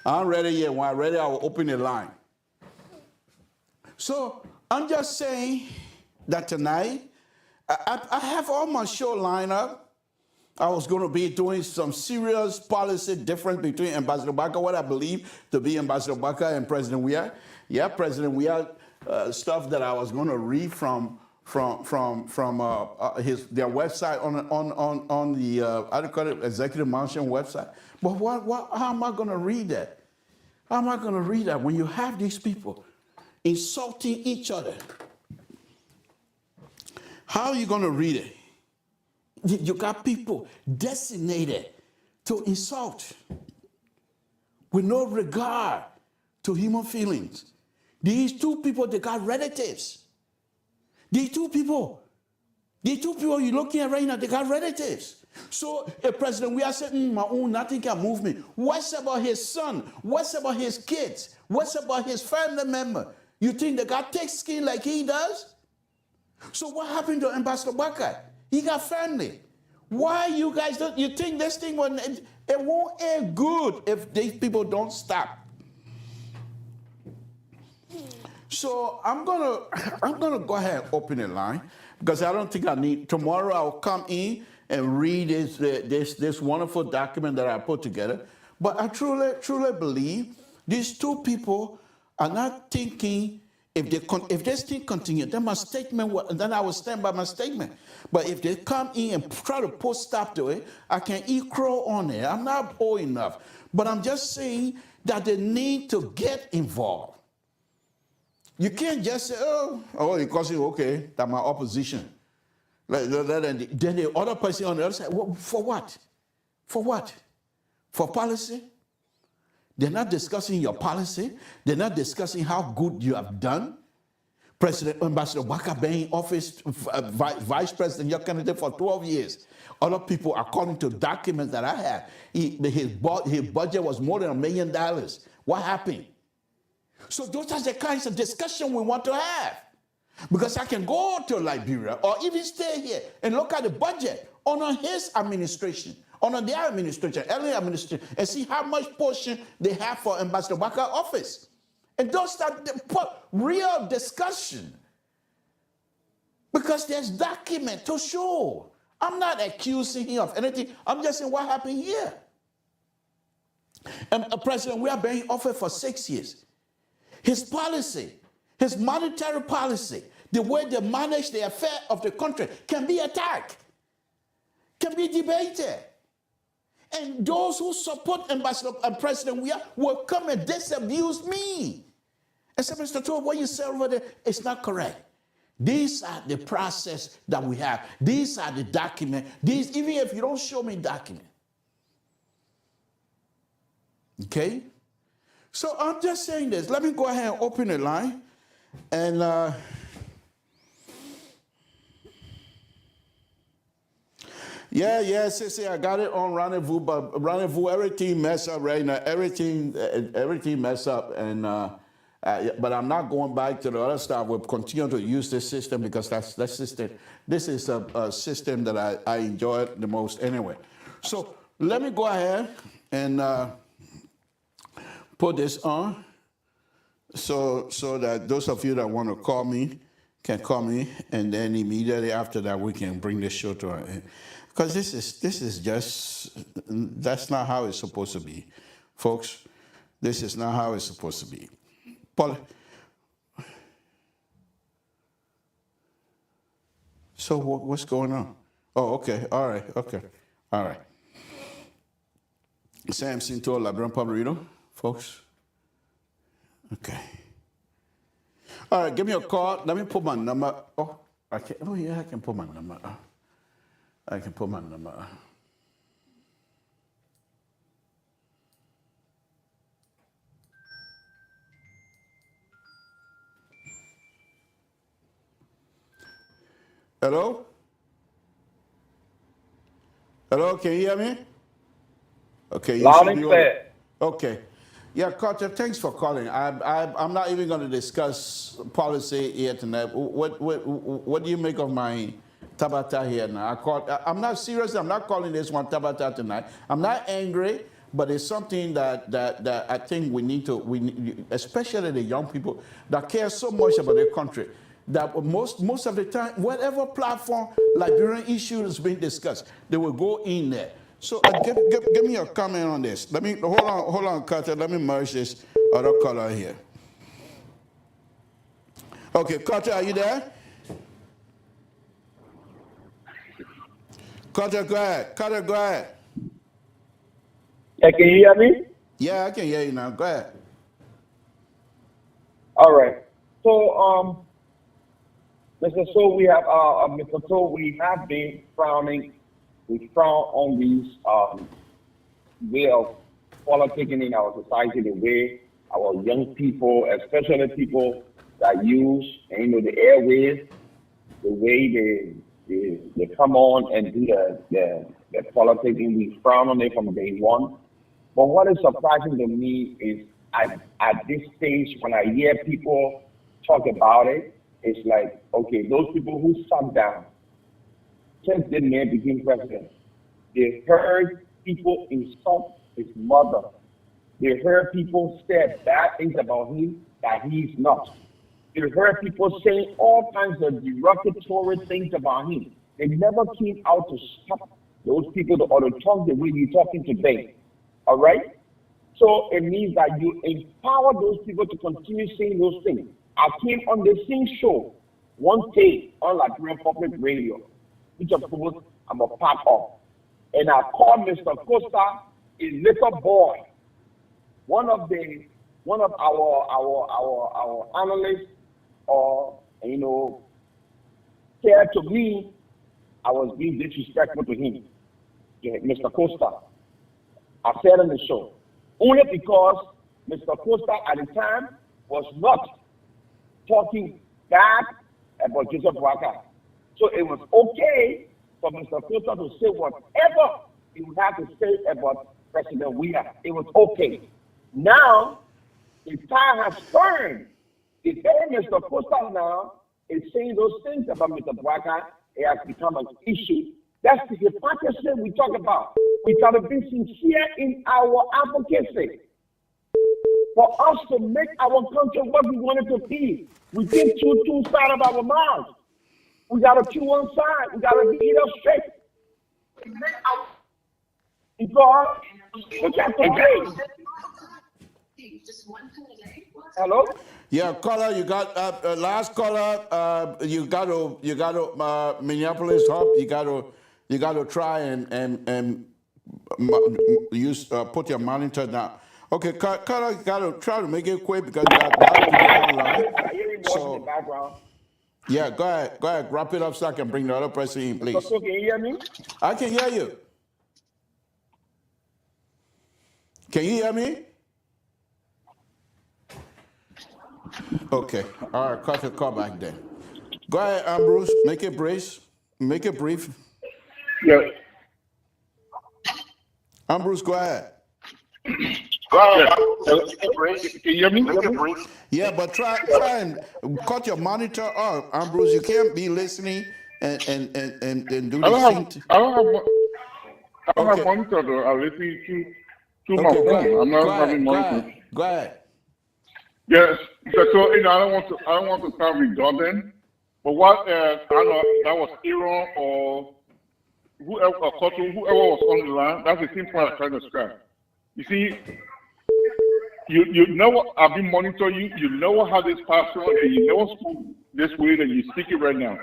I'm ready yet. When I'm ready, I will open the line. So I'm just saying that tonight, I have all my show lined up. I was going to be doing some serious policy difference between Ambassador Baka, what I believe to be Ambassador Baka and President Weah. Yeah, President Weah, stuff that I was going to read from their website on the how do you call it, Executive Mansion website. But how am I going to read that? How am I going to read that when you have these people insulting each other? How are you going to read it? You got people designated to insult with no regard to human feelings. These two people, they got relatives. These two people you're looking at right now, they got relatives. So if President Weah said, my own, nothing can move me. What's about his son? What's about his kids? What's about his family member? You think they got thick skin like he does? So what happened to Ambassador Baka? He got family. Why you guys don't, you think this thing it won't end good if these people don't stop? So I'm gonna go ahead and open a line because I don't think I need. Tomorrow I'll come in and read this wonderful document that I put together. But I truly believe these two people are not thinking. If this thing continues, then my statement, then I will stand by my statement. But if they come in and try to put stop to it, I can eat crow on it. I'm not old enough. But I'm just saying that they need to get involved. You can't just say, oh, because it's okay, that's my opposition. Then the other person on the other side, for what? For what? For policy? They're not discussing your policy. They're not discussing how good you have done. President Ambassador Baka being in office, vice president, your candidate for 12 years. Other people, according to documents that I have, his budget was more than $1 million. What happened? So those are the kinds of discussion we want to have. Because I can go to Liberia or even stay here and look at the budget under his administration, under their administration, earlier administration, and see how much portion they have for Ambassador Baka office. And those are the real discussion. Because there's document to show. I'm not accusing him of anything. I'm just saying what happened here. And President, we are being offered for 6 years. His policy, his monetary policy, the way they manage the affair of the country can be attacked, can be debated. And those who support Ambassador and President Weah will come and disabuse me. And say, Mr. Todd, what you say over there is not correct. These are the process that we have. These are the documents. These, even if you don't show me document. Okay? So I'm just saying this. Let me go ahead and open the line. And say I got it on Rendezvous, but Rendezvous, everything mess up right now. Everything mess up. And but I'm not going back to the other stuff. We'll continue to use this system because that's system. This is a system that I enjoy the most anyway. So let me go ahead and put this on so that those of you that want to call me can call me, and then immediately after that we can bring the show to an end. Because this is just, that's not how it's supposed to be, folks. This is not how it's supposed to be. Paul, so what's going on? Oh, okay, all right, okay, all right. Samson to Labron Pablito, folks. Okay. All right, give me a call. Let me put my number. Oh, I can. Oh yeah, I can put my number. I can put my number. Hello? Hello, can you hear me? Okay, you Loud should and be clear. okay. Yeah, Carter, thanks for calling. I'm not even going to discuss policy here tonight. What do you make of my tabata here now? I'm not serious. I'm not calling this one tabata tonight. I'm not angry, but it's something that I think we need, especially the young people that care so much about their country, that most of the time, whatever platform Liberian issue is being discussed, they will go in there. So give me a comment on this. Let me hold on, Carter. Let me merge this other color here. Okay, Carter, are you there? Carter, go ahead. Carter, go ahead. Yeah, can you hear me? Yeah, I can hear you now. Go ahead. All right. So, Mr. So we have, Mr. So we have been frowning. We frown on these way of politicking in our society, the way our young people, especially people that use, the airways, the way they come on and do the politicking. We frown on it from day one. But what is surprising to me is at this stage, when I hear people talk about it, it's like, okay, those people who sat down since the man became president, they heard people insult his mother. They heard people say bad things about him that he's not. They heard people saying all kinds of derogatory things about him. They never came out to stop those people or to talk the way you're talking today. All right? So it means that you empower those people to continue saying those things. I came on the same show one day on Liberian Public Radio, which of course I'm a part of. And I called Mr. Costa a little boy. One of our analysts, said to me I was being disrespectful to him, Mr. Costa. I said on the show, only because Mr. Costa at the time was not talking bad about Joseph Waka. So it was okay for Mr. Costa to say whatever he would have to say about President Weah. It was okay. Now, the tide has turned. The day Mr. Costa now is saying those things about Mr. Waka, it has become an issue. That's the hypocrisy we talk about. We got to be sincere in our advocacy. For us to make our country what we want it to be, we can't chew two sides of our mouths. We got to chew one side. We got to eat up straight. Because look at the day. Hello? Yeah, caller, you got last caller. You got to Minneapolis Hub. You got to try and use put your monitor down. Okay, caller, you got to try to make it quick because you got a lot of people online. So, in the background. Yeah, go ahead, wrap it up so I can bring the other person in, please. So can you hear me? I can hear you. Can you hear me? Okay, all right, cut the call back then. Go ahead, Ambrose, make it brief. Yeah. Ambrose, go ahead. Can you hear me? Yeah, but try and cut your monitor off, Ambrose. You can't be listening and do the thing. I don't have monitor though. I listen to my phone. I'm not having monitor. Go ahead. Yes, so I don't want to sound redundant, But what I don't know, that was Aaron or whoever, or Cotton, whoever was on the line. That's the same point I'm trying to describe. You see, you never, I've been monitoring you. You never had this passion, and you never spoke this way that you speak it right now.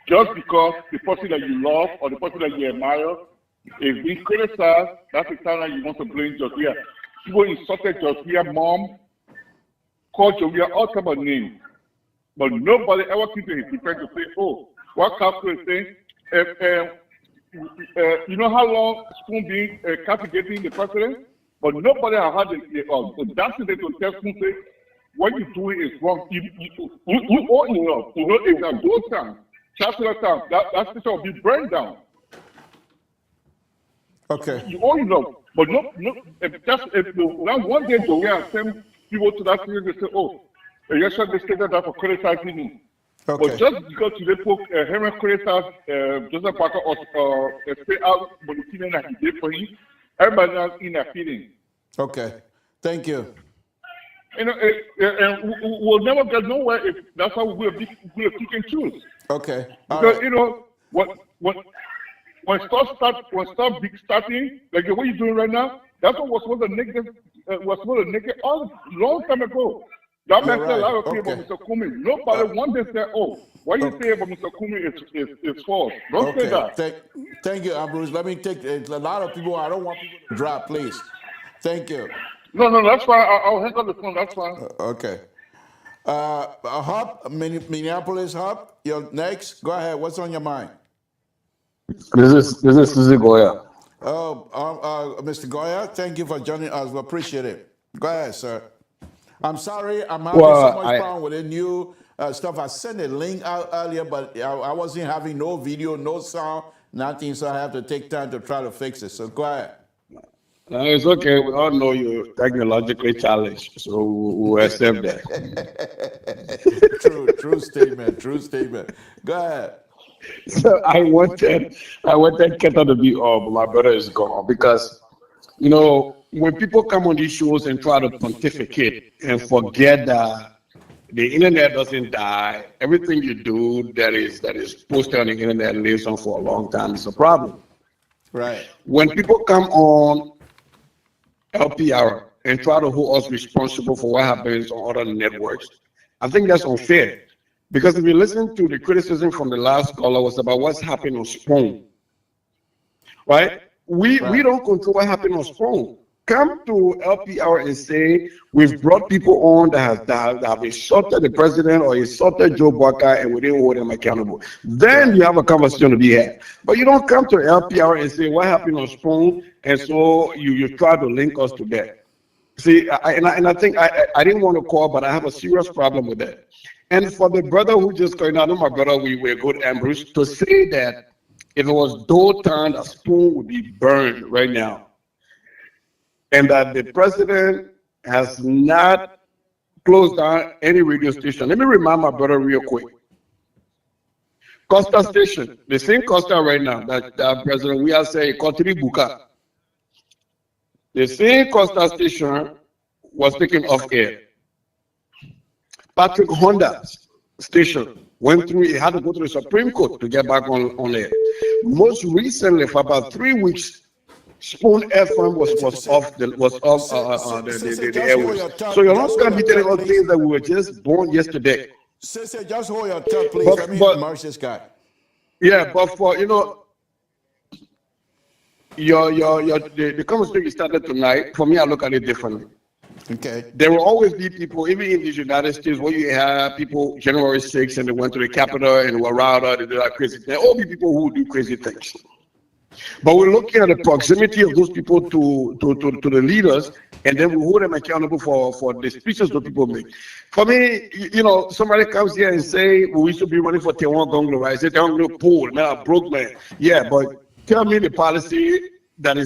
Just because the person that you love or the person that you admire is being criticized, that's the time that you want to blame Josiah. People insulted Josiah's mom, called Josiah all type of names. But nobody ever came to his defense to say, oh, what Castro is saying, you know how long Spoon been castigating the president? But nobody has had the audacity to tell Spoon, say, what you're doing is wrong. You owe enough. You know, if at those times, Chancellor time, that system will be burned down. Okay. You owe enough. But if one day the way I send people to that thing, they say, oh, yes, sir, they stated that for criticizing me. Okay. But just because they put Henry criticized Joseph Parker or say out for the feeling that he did for him, everybody else in that feeling. Okay. Thank you. You know, and we'll never get nowhere if that's how we'll pick and choose. Okay. Because you know when stuff big starting like the way you're doing right now, that's what was supposed to make it all long time ago. That man said a lot of things about Mr. Kumi. Nobody one day said, "Oh, what you say about Mr. Kumi is false." Don't say that. Thank you, Ambrose. Let me take a lot of people. I don't want people to drop, please. Thank you. No, that's fine. I'll hang up the phone. That's fine. Okay. Hub, Minneapolis Hub, you're next. Go ahead. What's on your mind? This is Susie Goya. Mr. Goya, thank you for joining us. We appreciate it. Go ahead, sir. I'm sorry, I'm having so much problem with the new stuff. I sent a link out earlier, but I wasn't having no video, no sound, nothing, so I have to take time to try to fix it. So go ahead. No, it's okay. We all know you're technologically challenged, so we'll accept that. True statement. Go ahead. So I wanted Keta to be on, but my brother is gone because, you know, when people come on these shows and try to pontificate and forget that the internet doesn't die, everything you do that is posted on the internet lives on for a long time is a problem. Right. When people come on LPR and try to hold us responsible for what happens on other networks, I think that's unfair. Because if you listen to the criticism from the last caller was about what's happening on Spoon, right? We don't control what happened on Spoon. Come to LPR and say we've brought people on that have insulted the president or insulted Joe Walker and we didn't hold them accountable. Then you have a conversation to be had. But you don't come to LPR and say what happened on Spoon, and so you try to link us to that. See, I think I didn't want to call, but I have a serious problem with that. And for the brother who just going out, I know my brother, we were good, Ambrose, to say that if it was Dotan, a Spoon would be burned right now. And that the president has not closed down any radio station. Let me remind my brother real quick. Costa Station, the same Costa right now that President we are saying, Kotri Buka. The same Costa Station was taken off air. Patrick Honda's station went through, he had to go to the Supreme Court to get back on air. Most recently, for about 3 weeks, Spoon FM was off the airwaves. So you're not going to be telling us things that we were just born yesterday. Sister, just hold your tongue, please. Let me immerse this guy. Yeah, but for the conversation you started tonight, for me, I look at it differently. Okay. There will always be people, even in the United States, where you have people January 6th and they went to the Capitol and were routed, they did that crazy thing. There will all be people who do crazy things. But we're looking at the proximity of those people to the leaders, and then we hold them accountable for the speeches that people make. For me, somebody comes here and say, we should be running for Tewan Gonglo, right? I say, Tewan Gonglo, poor, man, a broke man. Yeah, but tell me the policy that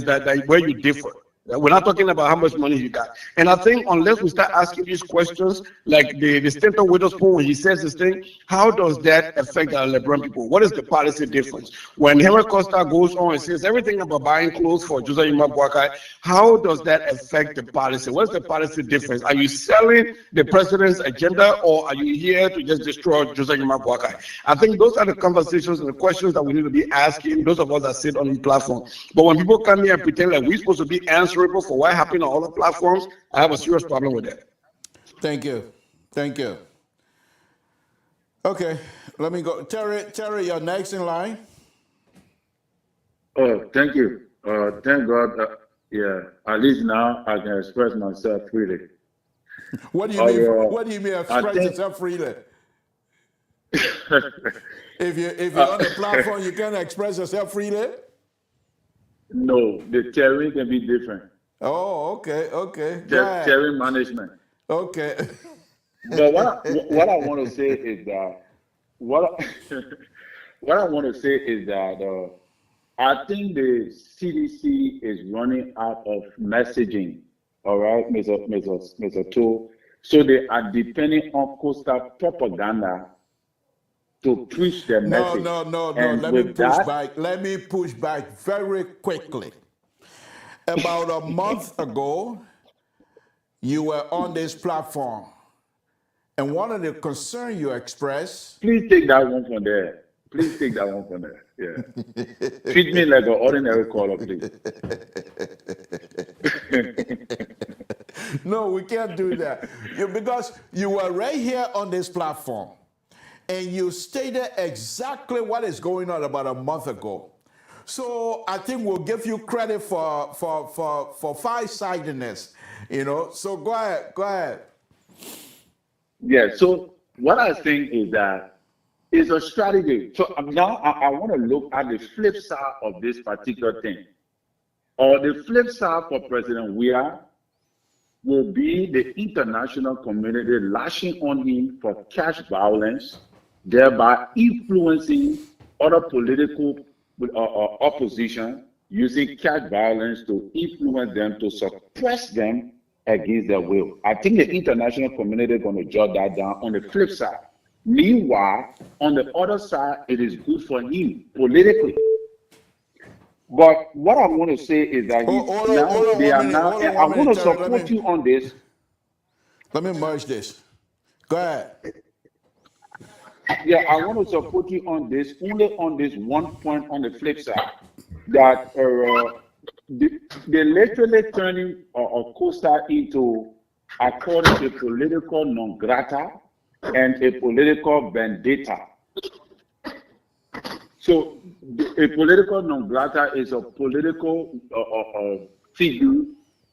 where you differ. We're not talking about how much money you got. And I think unless we start asking these questions, like the Stanton Witherspoon, when he says this thing, how does that affect our LeBron people? What is the policy difference? When Henry Costa goes on and says everything about buying clothes for Jose Imagwaka, how does that affect the policy? What's the policy difference? Are you selling the president's agenda, or are you here to just destroy Jose Imagwaka? I think those are the conversations and the questions that we need to be asking, those of us that sit on the platform. But when people come here and pretend like we're supposed to be answerable for what happened on other platforms, I have a serious problem with that. Thank you. Thank you. Okay, let me go. Terry, you're next in line. Oh, thank you. Thank God. Yeah, at least now I can express myself freely. What do you mean? What do you mean I express think yourself freely? If you're on the platform, you can't express yourself freely. no, the Terry can be different. Oh, okay. Go ahead. Terry management. Okay. But what I want to say is that what I want to say is that I think the CDC is running out of messaging. All right, Mr. Tool. So they are depending on Costa propaganda to preach their message. No. And Let me with push that, back. Let me push back very quickly. About a month ago, you were on this platform, and one of the concerns you expressed. please take that one from there. Please take that one from there. Yeah. Treat me like an ordinary caller, please. No, we can't do that. Because you were right here on this platform, and you stated exactly what is going on about a month ago. So I think we'll give you credit for farsightedness, So go ahead. Yeah, so what I think is that it's a strategy. So now I want to look at the flip side of this particular thing. Or the flip side for President Weah will be the international community lashing on him for cash violence, thereby influencing other political opposition, using cash violence to influence them, to suppress them against their will. I think the international community is going to jot that down on the flip side. Meanwhile, on the other side, it is good for him politically. But what I want to say is that I want to support you on this. Let me merge this. Go ahead. Yeah, I want to support you on this, only on this one point on the flip side, that they're literally turning Costa into, according to political non grata and a political vendetta. So a political non grata is a political figure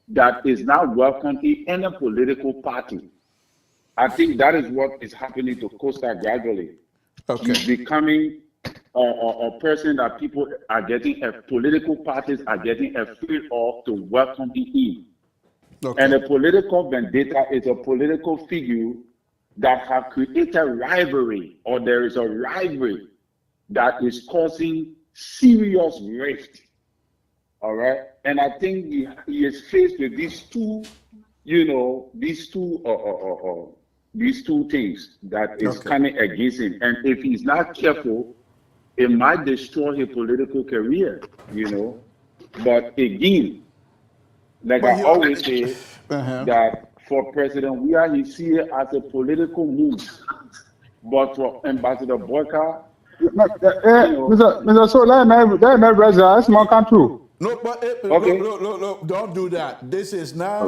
that is not welcome in any political party. I think that is what is happening to Costa gradually. Okay. He's becoming a person that people are getting, political parties are getting afraid of to welcome him in. Okay. And a political vendetta is a political figure that have created rivalry, or there is a rivalry that is causing serious rift. All right. And I think he is faced with these two, these two things that is coming against him. And if he's not careful, it might destroy his political career, But again, like I always say, that for President Weah, he see it as a political move. But for Ambassador Boyka, Mr. So let me raise that. Small country. No, but look, don't do that. This is not,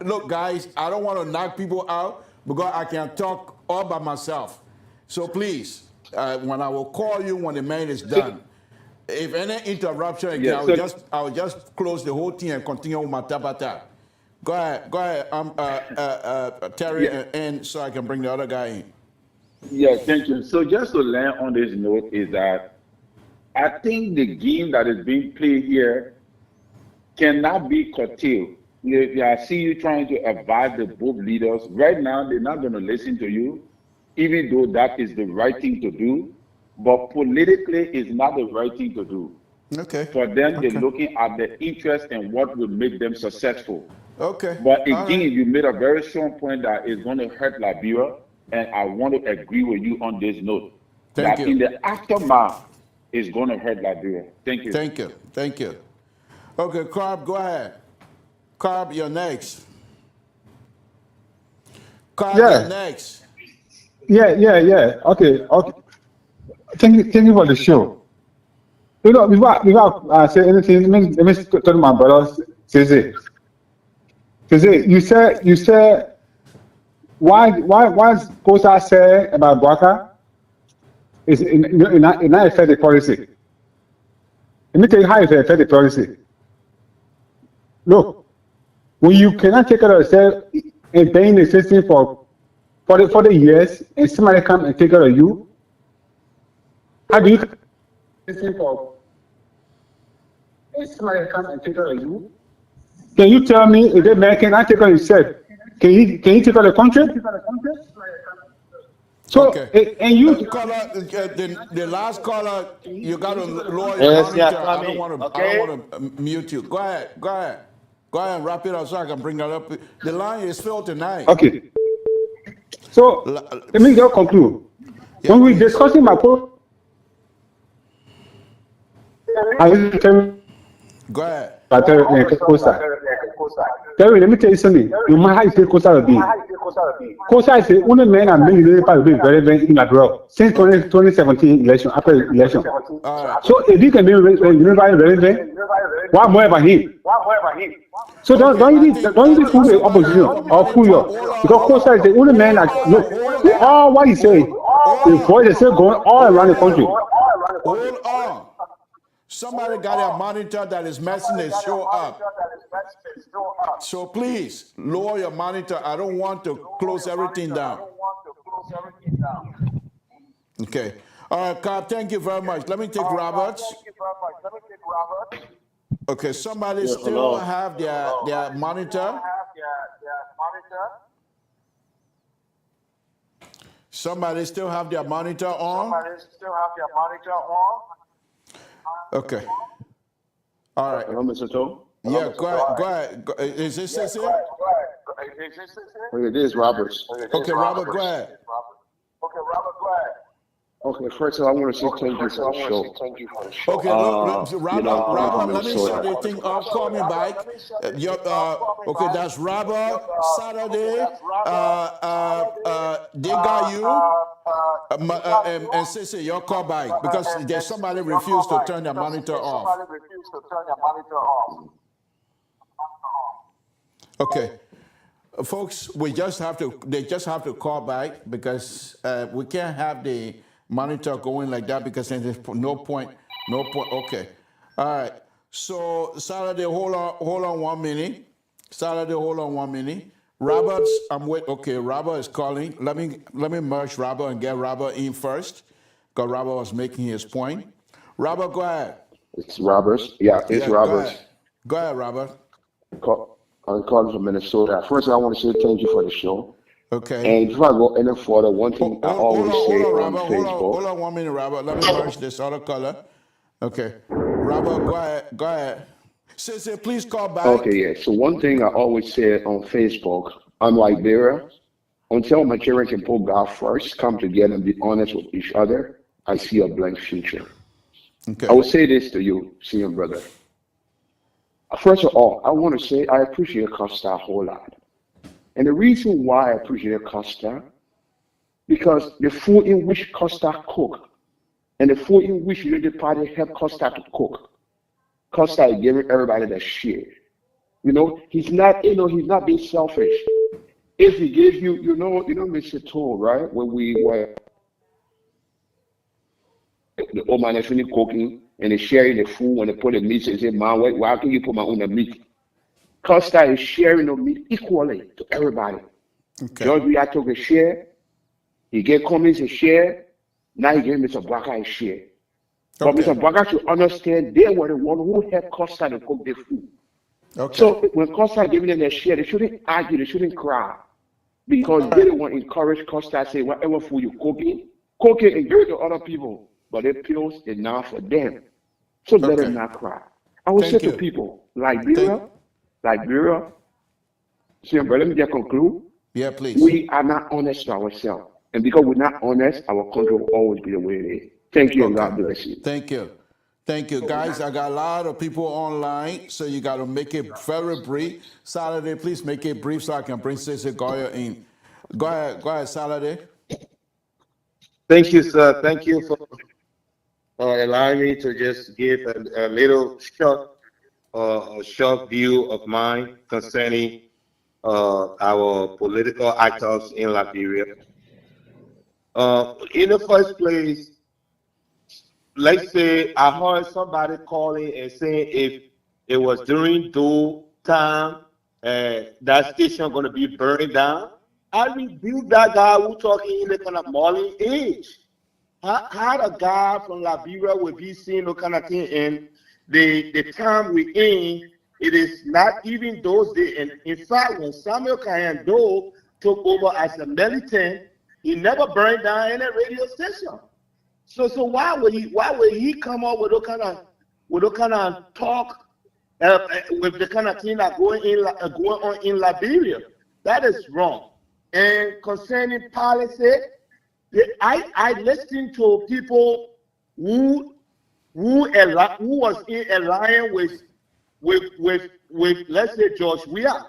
look, guys, I don't want to knock people out because I can talk all by myself. So please, when I will call you when the man is done, if any interruption again, I will just close the whole thing and continue with my tabata. Go ahead, Terry, and so I can bring the other guy in. Yeah, thank you. So just to land on this note is that I think the game that is being played here cannot be curtailed. I see you trying to advise the both leaders. Right now, they're not going to listen to you, even though that is the right thing to do. But politically, it's not the right thing to do. Okay. For them, they're Okay. looking at the interest and what will make them successful. Okay. But All again, right. you made a very strong point that it's going to hurt Liberia, and I want to agree with you on this note Thank that in you. the aftermath, it's going to hurt Liberia. Thank you. Thank you. Thank you. Okay, Carb, go ahead. Carb, you're next. Carb, you're Yeah, next. yeah. Okay, okay. Thank you for the show. Before I say anything, let me talk to my brother. Say, you said why Kosa say about Baka is in not affect the policy. Let me tell you how it affect the policy. Look, when you cannot take care of yourself and paying the system for 40 years, and somebody come and take care of you, how do you system for and somebody come and take care of you? Can you tell me if that man cannot take care of himself? Can he take care of the country? So Okay. and you Caller, the last caller, you got to lower your Yes, yeah, monitor. I don't Tommy. want to. I don't Okay. want to mute you. Go ahead. Go ahead. Go ahead and wrap it up so I can bring that up. The line is filled tonight. okay? So La- let me just conclude. Yeah, When we please. discussing my post, I will tell Go ahead. Kosa. Terry, let me tell you something. No matter how you say Kosa will be, Kosa is the only man I made really part of being relevant in Liberia since 2017 election, after election. All right. So if he can be relevant, why more about him? So Okay. don't even fool the Somebody opposition have a or fool monitor. you. Hold on. Because Hold Kosa is on. the only man that look Hold on. all what he say. Hold The on. voice is still going all around the country. Hold on. Somebody got a monitor that is messing the show up. So please lower your monitor. I don't want to close everything down. Okay. All right, Carl, thank you very much. Let me take Roberts. Okay, somebody Yeah, still hello. have their monitor. Somebody still have their monitor on. Okay. All right. Hello, Mr. Toe. Yeah, go ahead. Go ahead. Is this it? Okay, this is Roberts. Okay, Robert, go ahead. Okay, first of all, I want to say thank you for the show. Okay, Robert, From let me shut Minnesota. the thing off. Call me back. Okay, that's Robert. Saturday, they got you. And Sissy, your call back because there's somebody refused to turn their monitor off. Okay. Folks, they just have to call back because we can't have the monitor going like that because there's no point. Okay. All right. So Saturday, hold on 1 minute. Saturday, hold on 1 minute. Roberts, Robert is calling. Let me merge Robert and get Robert in first because Robert was making his point. Robert, go ahead. It's Roberts. Yeah, it's Yeah, go Roberts. ahead. Go ahead, Robert. I'm calling from Minnesota. First, I want to say thank you for the show. Okay. And before I go any further, one thing I always say on Robert. Facebook. Hold on 1 minute, Robert. Let me merge this other color. Okay. Robert, go ahead. Sissy, please call back. Okay, yeah. So one thing I always say on Facebook, I'm Liberia. Until my children can put God first, come together and be honest with each other, I see a blank future. Okay. I will say this to you, senior brother. First of all, I want to say I appreciate Costa a whole lot. And the reason why I appreciate Costa, because the food in which Costa cook and the food in which the party help Costa to cook, Costa is giving everybody that share. He's not being selfish. If he gives you, Mr. Toll, right? When we were the old man is finished cooking and they sharing the food when they put the meat, they say, man, why can you put my own meat? Costa is sharing the meat equally to everybody. Okay. George we had took a share, he gave Cummings a share, now he gave Mr. Baka a share. But Okay. Mr. Baka should understand they were the one who helped Costa to cook the food. Okay. So when Costa giving them their share, they shouldn't argue, they shouldn't cry. Because they don't want to encourage Costa say whatever food you cook it and give it to other people. But the pills is not for them. So let Okay. them not cry. I will say Thank to you. people, Thank. Liberia, see, but let me just conclude. Yeah, please. We are not honest to ourselves. And because we're not honest, our country will always be the way it is. Thank you and Okay. God bless you. Thank you. Thank you, guys. I got a lot of people online, so you got to make it very brief. Saturday, please make it brief so I can bring Sister Goya in. Go ahead, Saturday. Thank you, sir. Thank you for allowing me to just give a little short view of mine concerning our political actors in Liberia. In the first place, let's say I heard somebody calling and saying if it was during due time, that station going to be burned down. I rebuke that guy who talking in the kind of morning age. How a guy from Liberia will be seeing no kind of thing, and the time we in, it is not even those days. And in fact, when Samuel Kayando took over as a militant, he never burned down any radio station. So why would he come up with those kind of talk with the kind of thing that going on in Liberia? That is wrong. And concerning policy, I listen to people who was in alliance with let's say George Weah,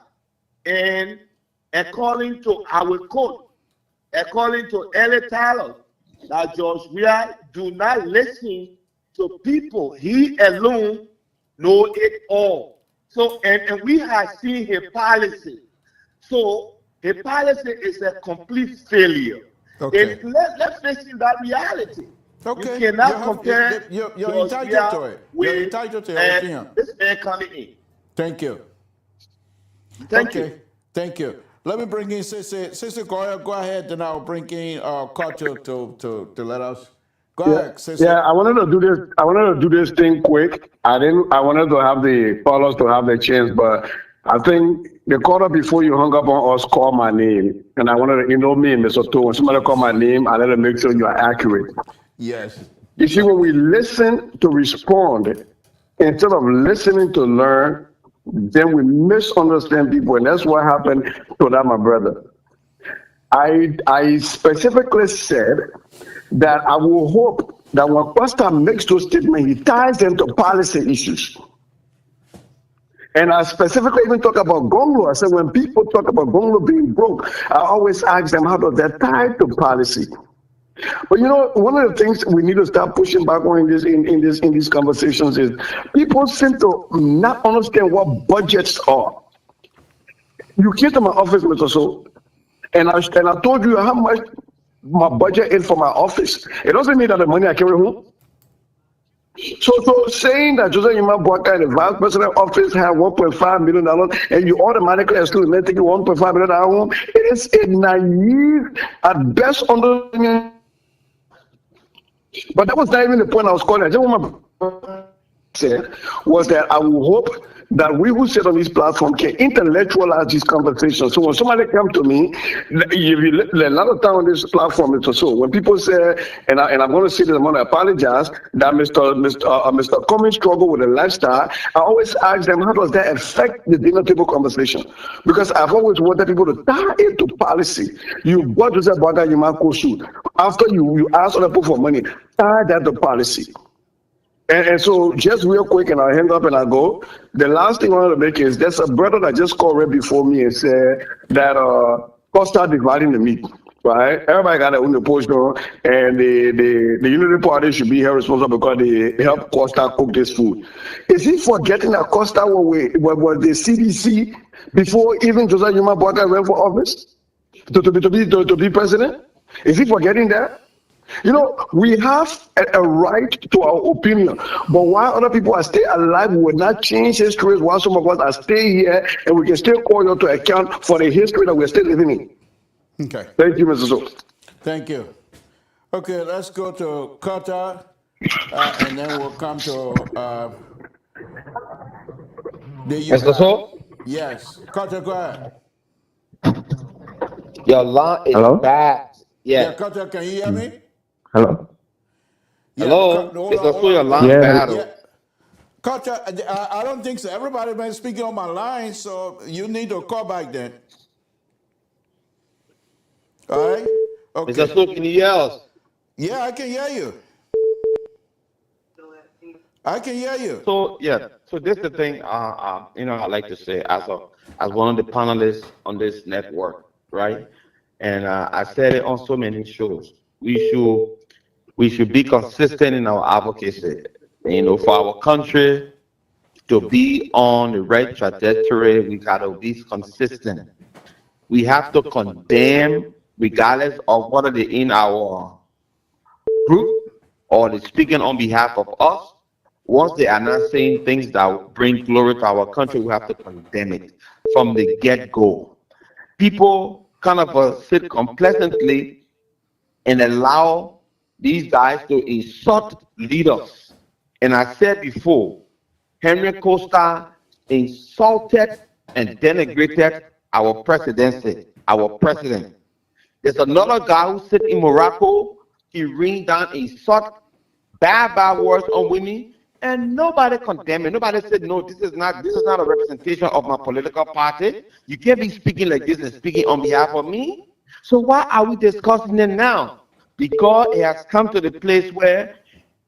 and according to our code, according to Ellie Tyler, that George Weah do not listen to people. He alone know it all. So and we have seen his policy. So his policy is a complete failure. Okay. Let's face that reality. Okay. You cannot compare You're George entitled Weah to it. with You're entitled to your opinion. this man coming in. Thank you. Thank you. Thank you. Let me bring in Sister Goya. Go ahead, then I'll bring in Carter to let us. Go ahead, Sister. Yeah, I wanted to do this. I wanted to do this thing quick. I wanted to have the callers to have the chance, but I think the caller before you hung up on us called my name, and I wanted to, me, Mr. To, when somebody call my name, I let them make sure you are accurate. Yes. You see, when we listen to respond instead of listening to learn, then we misunderstand people, and that's what happened to that, my brother. I specifically said that I will hope that when Pastor makes those statements, he ties them to policy issues. And I specifically even talk about Gonglo. I said when people talk about Gonglo being broke, I always ask them how does that tie to policy. But one of the things we need to start pushing back on in these conversations is people seem to not understand what budgets are. You came to my office, Mr. So, and I told you how much my budget is for my office. It doesn't mean that the money I carry home. So saying that Joseph Yuma Boaka, the vice president office, had $1.5 million, and you automatically exclude me taking $1.5 million home, it is a naive, at best, understanding. But that was not even the point I was calling. I just want to said was that I will hope that we who sit on this platform can intellectualize these conversations. So when somebody come to me, a lot of time on this platform is so when people say, and I'm going to say this, I'm going to apologize that Mr. Cummings struggle with a lifestyle. I always ask them, how does that affect the dinner table conversation? Because I've always wanted people to tie it to policy. You bought Joseph Baga, you might go shoot. After you ask other people for money, tie that to policy. And so just real quick, and I'll hang up and I'll go. The last thing I want to make is there's a brother that just called right before me and said that Costa dividing the meat, right? Everybody got their own position, and the Unity Party should be held responsible because they helped Costa cook this food. Is he forgetting that Costa was the CDC before even Joseph Yuma Boaka ran for office to be president? Is he forgetting that? We have a right to our opinion, but while other people are still alive, we will not change history while some of us are still here, and we can still call you to account for the history that we're still living in. Okay. Thank you, Mr. So. Thank you. Okay, let's go to Qatar, and then we'll come to the Mr. So? Yes. Qatar, go ahead. Your line is bad. Yeah, Qatar, can you hear me? Hello. Yeah, Hello. Mr. So, your line bad. Yeah. Coach, I don't think so. Everybody been speaking on my line, so you need to call back then. All right? Okay. Mr. Snow, can you hear us? Yeah, I can hear you. I can hear you. So yeah, so this is the thing. I like to say as one of the panelists on this network, right? And I said it on so many shows. We should be consistent in our advocacy. For our country to be on the right trajectory, we gotta be consistent. We have to condemn, regardless of whether they're in our group or they're speaking on behalf of us. Once they are not saying things that bring glory to our country, we have to condemn it from the get-go. People kind of sit complacently and allow these guys to insult leaders. And I said before, Henry Costa insulted and denigrated our presidency, our president. There's another guy who sits in Morocco. He rained down insult, bad words on women, and nobody condemned it. Nobody said, no, this is not a representation of my political party. You can't be speaking like this and speaking on behalf of me. So why are we discussing it now? Because it has come to the place where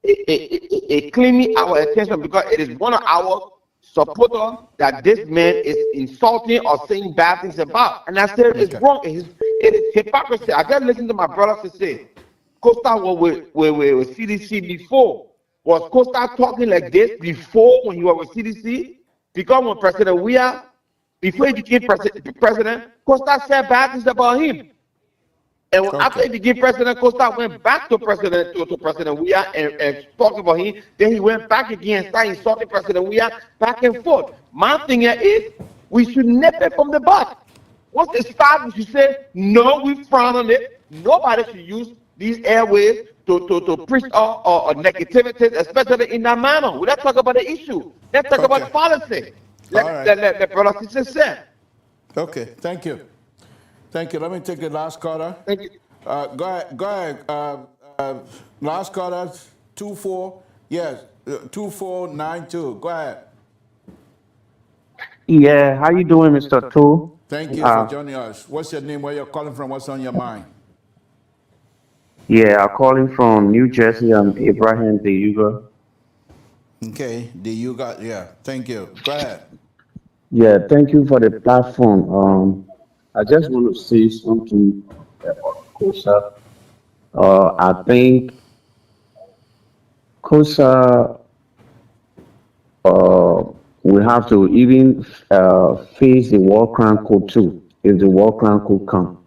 it claiming our attention, because it is one of our supporters that this man is insulting or saying bad things about. And I said it's wrong. It is hypocrisy. I just listened to my brothers to say, Costa was with CDC before. Was Costa talking like this before when you were with CDC? Because when President Weah, before he became president, Costa said bad things about him. And after he became president, Costa went back to President Weah and talked about him. Then he went back again and started insulting President Weah back and forth. My thing here is we should nip it from the bud. Once it starts, we should say, no, we frown on it. Nobody should use these airways to preach or negativity, especially in that manner. We let's talk about the issue. Let's talk about policy. Let Brother Sister say. Okay, thank you. Thank you. Let me take the last caller. Thank you. Go ahead. Last caller, 24. Yes, 2492. Go ahead. Yeah, how you doing, Mr. Two? Thank you for joining us. What's your name? Where you're calling from? What's on your mind? Yeah, I'm calling from New Jersey. I'm Abraham De Yuga. Okay, yeah. Thank you. Go ahead. Yeah, thank you for the platform. I just want to say something about COSA. I think COSA will have to even face the war crime code too, if the war crime code come.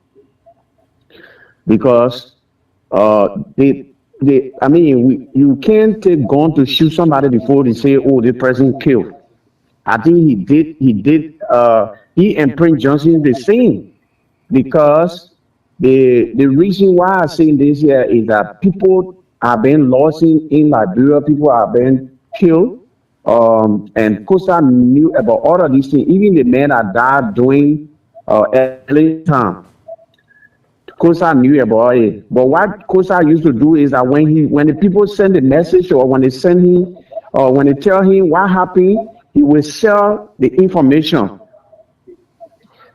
Because you can't take gun to shoot somebody before they say, oh, the person killed. I think he and Prince Johnson the same, because the reason why I say this here is that people are being lost in Liberia, people are being killed, and Costa knew about all of these things, even the men that died during early time. Costa knew about it. But what Costa used to do is that when the people send a message, or when they send him, or when they tell him what happened, he will share the information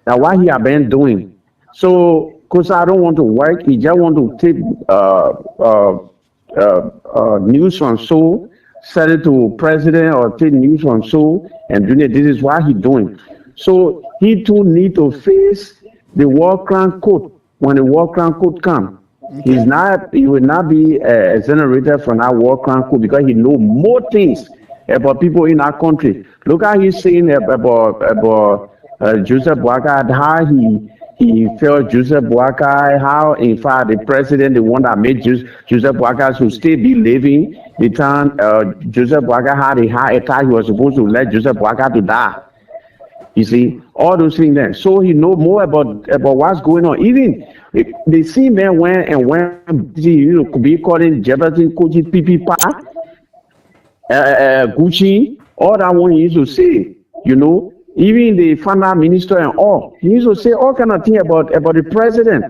that what he have been doing. So Costa don't want to work. He just want to take news from Seoul, send it to president, or take news from Seoul, and do it. This is what he doing. So he too need to face the war crime code. When the war crime code come, he will not be exonerated from that war crime code, because he know more things about people in our country. Look how he's saying about Joseph Boakai, how he felt Joseph Boakai, how in fact the president, the one that made Joseph Boakai should still be living, the time Joseph Boakai had a heart attack, he was supposed to let Joseph Boakai to die. You see, all those things there. So he know more about what's going on. Even the same man went could be calling Jefferson, Koji, Pipi, Gucci, all that one he used to say, even the finance minister and all, he used to say all kind of things about the president.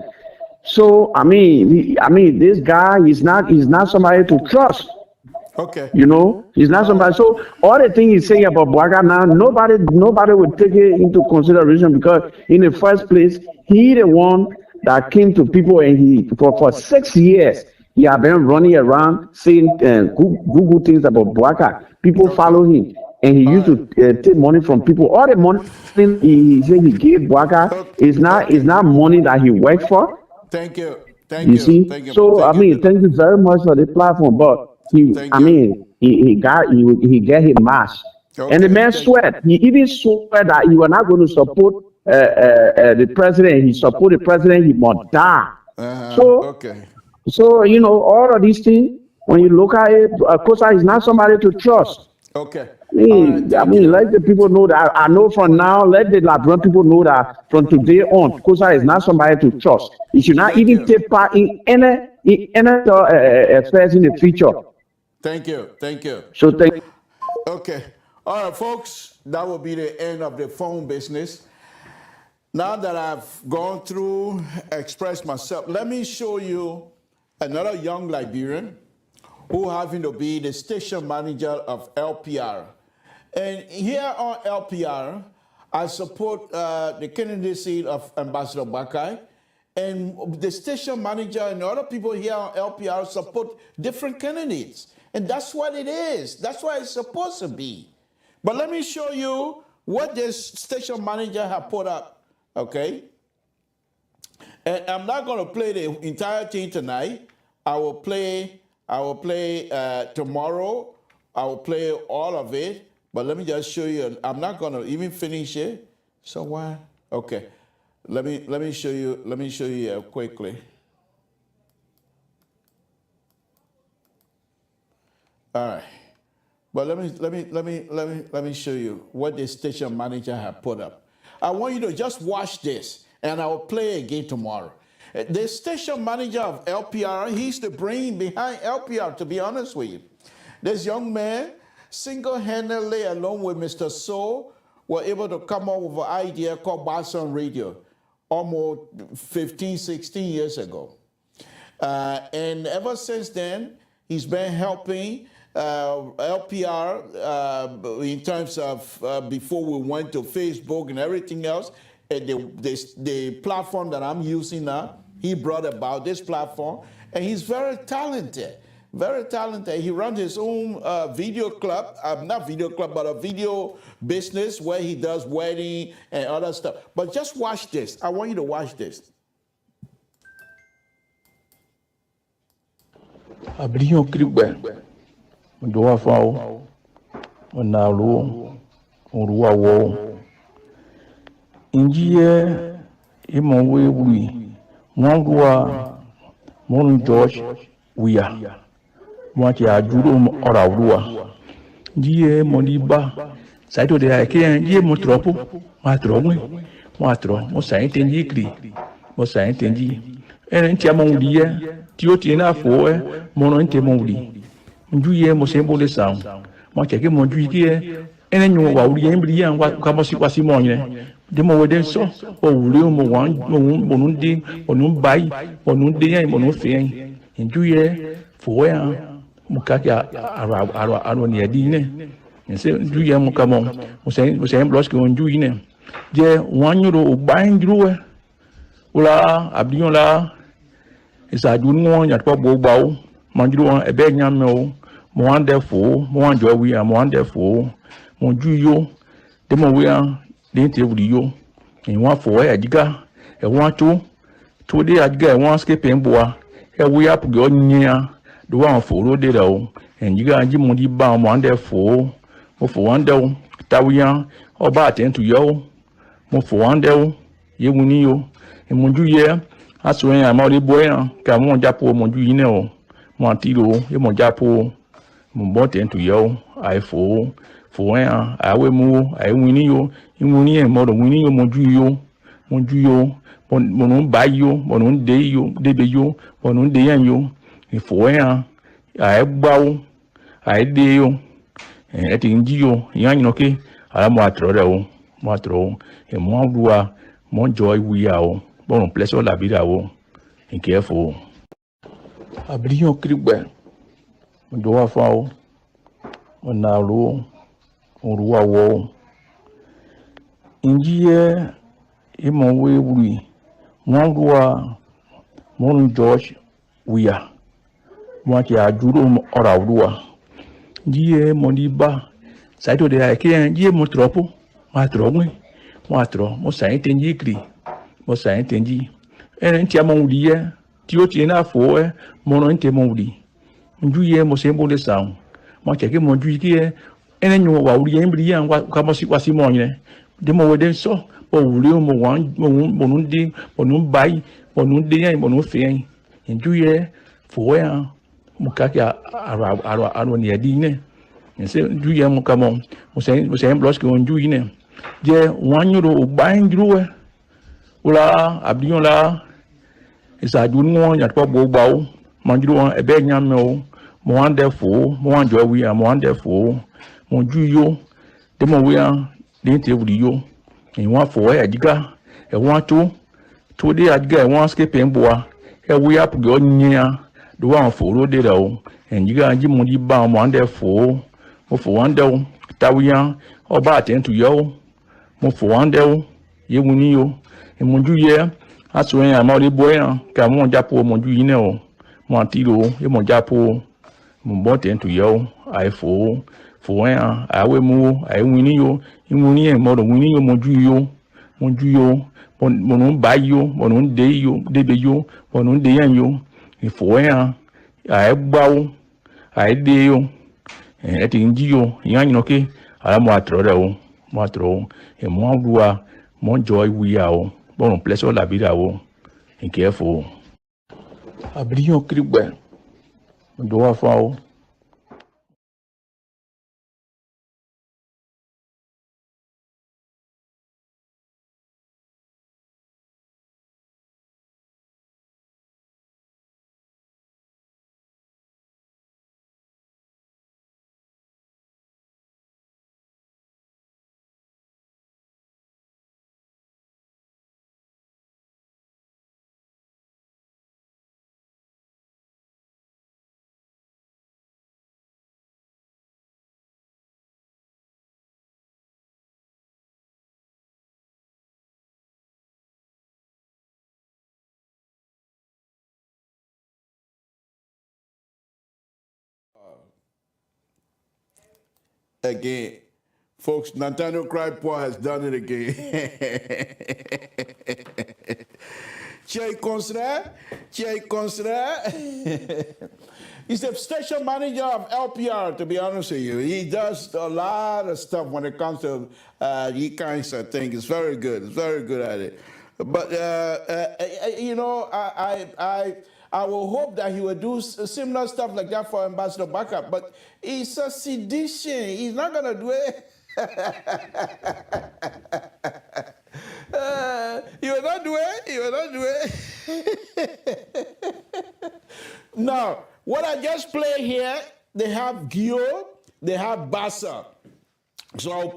So I mean, this guy is not somebody to trust. Okay. You know, he's not somebody. So all the things he's saying about Bouaga now, nobody would take it into consideration because in the first place, he the one that came to people and he for 6 years he have been running around saying Google things about Bouaga. People follow him, and he used to take money from people. All the money he said he gave Bouaga is not money that he worked for. Thank you. You see, so I mean, thank you very much for the platform. But he get his match, and the man swear. He even swear that he was not going to support the president. He support the president. He must die. So you know all of these things. When you look at it, Kosa is not somebody to trust. Okay. I mean, let the people know that. I know from now, let the Labrador people know that from today on, Kosa is not somebody to trust. He should not even take part in any affairs in the future. Thank you. Thank you. So thank. Okay. All right, folks, that will be the end of the phone business. Now that I've gone through, expressed myself, let me show you another young Liberian who having to be the station manager of LPR. And here on LPR, I support the candidacy of Ambassador Bakai, and the station manager and other people here on LPR support different candidates. And that's what it is. That's what it's supposed to be. But let me show you what this station manager have put up, okay? And I'm not going to play the entire thing tonight. I will play tomorrow. I will play all of it. But let me just show you. I'm not going to even finish it. So why? Okay. Let me show you. Let me show you quickly. All right. But let me show you what the station manager have put up. I want you to just watch this, and I will play again tomorrow. The station manager of LPR, he's the brain behind LPR, to be honest with you. This young man, single-handedly, along with Mr. So, were able to come up with an idea called Boston Radio almost 15, 16 years ago. And ever since then, he's been helping LPR in terms of before we went to Facebook and everything else. The platform that I'm using now, he brought about this platform, and he's very talented. Very talented. He runs his own video club, not video club, but a video business where he does wedding and other stuff. But just watch this. I want you to watch this. Abrion krigbe do wa fa o na lo oruwa wo injiye imo we wi won ruwa mon George wiya won ti ajuro ora ruwa jiye mo di ba sai to de ke jiye mo tropo ma tro mo sai tenji kri mo sai tenji en ti amon diye ti o ti na fo mo no nte mo wi njuye mo sembo le sang mo cheke mo njuye ene nyu wa uri en bri yan wa ka mo si kwasi mo yen de mo wede so o uri mo wan mo nu di o nu bai o nu de yan mo nu fe njuye fo yan mo ka ya aro ni edi ne nse njuye mo ka mo se bloske o njuye ne je wan nyuro o ban juwe ula abiyon la isa jun mo nya to bo bawo manjuro ebe nyame o mo ande fo mo anjo wi mo ande fo mo juyo de mo wi an de te wuri yo en wa fo e ajiga e wa to de ajiga e wa skepe nboa e wi apu go nya do wa fo ro de o en jiga anji mo di ba mo ande fo mo fo ande o tawiyan oba atentu yo mo fo ande o ye wuni yo e mo juye aso en ama ri boyan ka mo japo mo juyi ne o mo atiro e mo japo mo bote ntu yo ai fo en awe mu ai wini yo wini en mo do wini yo mo juyo mo no ba yo mo no de yo de be yo mo no de yan yo e fo en ai gbawo ai de yo e ti nji yo yan no ke ala mo atro re o mo atro e mo ruwa mo joy wi ya o bon pleasure la vida o en careful abrion krigbe do wa fa o Onalo, Uruawo. India, Imon we, Mwangua, Mon George, we are. Mwaki Ajuru or Aurua. Gie Moniba, Saito de Ike, Gie Motropo, Matrome, Matro, Mosaint and Yikri, Mosaint and G. And Tiamondia, Tiotina for Mononte Modi. Njuye Mosembo de Sound. Mocheke Monjuki, and then you were Waudian and what Kamosi the more than so, or William one, Monundi, Monum Bai, Monundi, and Monufi, and Juye for Mukaka Aroniadine. And say, Juya Mukamon, Mosam Blosco and Juine. Ye 1 euro buying Drew. Ula, Abdiola, is I do want at Bobo Bow, Mandru, a beg yammo, wonderful, more joy we are wonderful, Monjuyo, the more we are, the interview. And one for a digger, a 1 2 day I'd get one skipping boa, a we up go near the one for road and you got Jimmy Bound wonderful, or for one day, Tawian, or batten to yo, more for one day, you will you, and Monjuye. That's when I'm already boy, come on, Japo, Monjuino, Montilo, Japo, Mumbote to yo, I for when I will move, I win you, and more than winning you, Monjuyo, Monon by you, Monon day you, debe you, Monon day and you, if when I bow, I deo, and at Indio, young okay, I'm Matro, and more joy we are. Bon, place la vida wo. And careful. Abrion cribwe. Do a foul. Again, folks, Nathaniel Cryport has done it again. Thierry Consra. He's the station manager of LPR, to be honest with you. He does a lot of stuff when it comes to these kinds of things. It's very good. It's very good at it. But, you know, I will hope that he will do similar stuff like that for Ambassador Backup. But it's a sedition. He's not going to do it. You will not do it. You will not do it. Now, what I just played here, they have Gio, they have Bassa. So I'll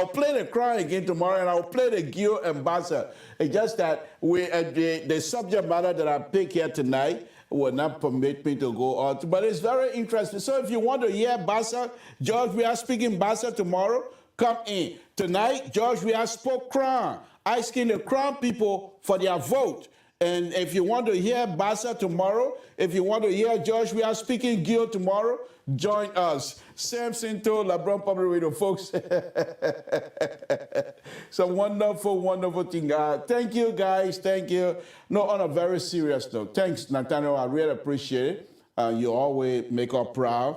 play the crown again tomorrow, and I'll play the Gio and Bassa. It's just that the subject matter that I pick here tonight will not permit me to go on. But it's very interesting. So if you want to hear Bassa, George, we are speaking Bassa tomorrow. Come in. Tonight, George, we are spoke crown, asking the crown people for their vote. And if you want to hear Bassa tomorrow, if you want to hear George, we are speaking Gil tomorrow, join us. Sam Sinto, LeBron Public Radio, folks. Some wonderful, wonderful thing. Thank you, guys. Thank you. No, on a very serious note. Thanks, Nathaniel. I really appreciate it. You always make us proud.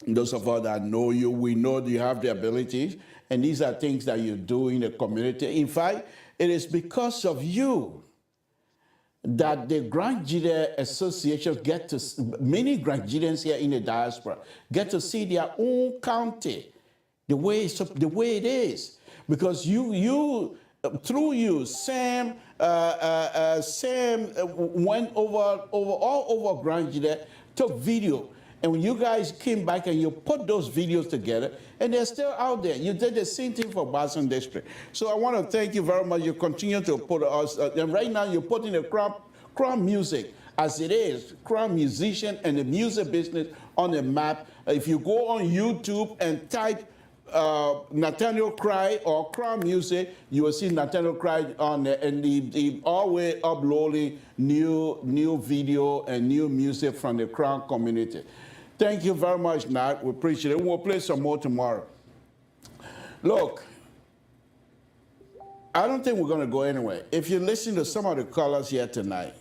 Those of us that know you, we know you have the abilities. And these are things that you do in the community. In fact, it is because of you that the Granjide Association get to, many Granjidians here in the diaspora, get to see their own county the way it is. Because through you, Sam went all over Granjide, took video. And when you guys came back and you put those videos together, and they're still out there. You did the same thing for Boston District. So I want to thank you very much. You continue to put us, and right now you're putting the crowd music as it is. Crown musician and the music business on the map. If you go on YouTube and type Nathaniel Cry or Crown Music, you will see Nathaniel Cry on there, and he always uploading new video and new music from the Crown community. Thank you very much, Nat. We appreciate it. We'll play some more tomorrow. Look, I don't think we're going to go anywhere. If you listen to some of the callers here tonight,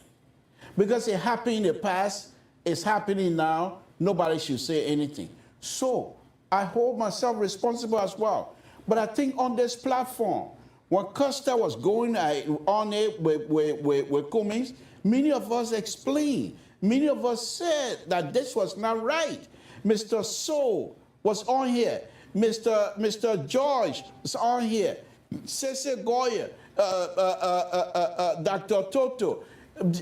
because it happened in the past, it's happening now, nobody should say anything. So I hold myself responsible as well. But I think on this platform, when Costa was going on it with Cummings, many of us explained. Many of us said that this was not right. Mr. Soul was on here. Mr. George was on here. Cece Goya, Dr. Toto,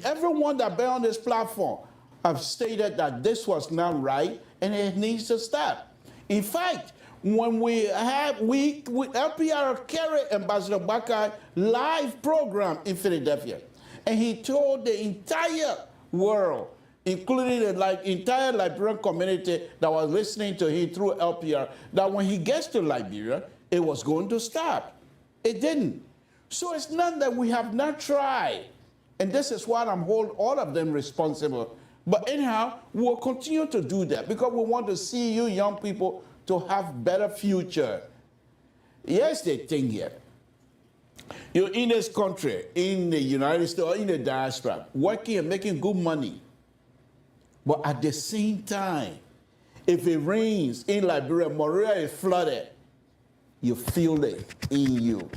everyone that been on this platform have stated that this was not right and it needs to stop. In fact, when we LPR carried Ambassador Bakar live program in Philadelphia, and he told the entire world, including the entire Liberian community that was listening to him through LPR, that when he gets to Liberia, it was going to stop. It didn't. So it's not that we have not tried. And this is why I'm holding all of them responsible. But anyhow, we'll continue to do that because we want to see you young people to have better future. Here's the thing here. You're in this country, in the United States or in the diaspora, working and making good money. But at the same time, if it rains in Liberia, Monrovia is flooded, you feel it in you.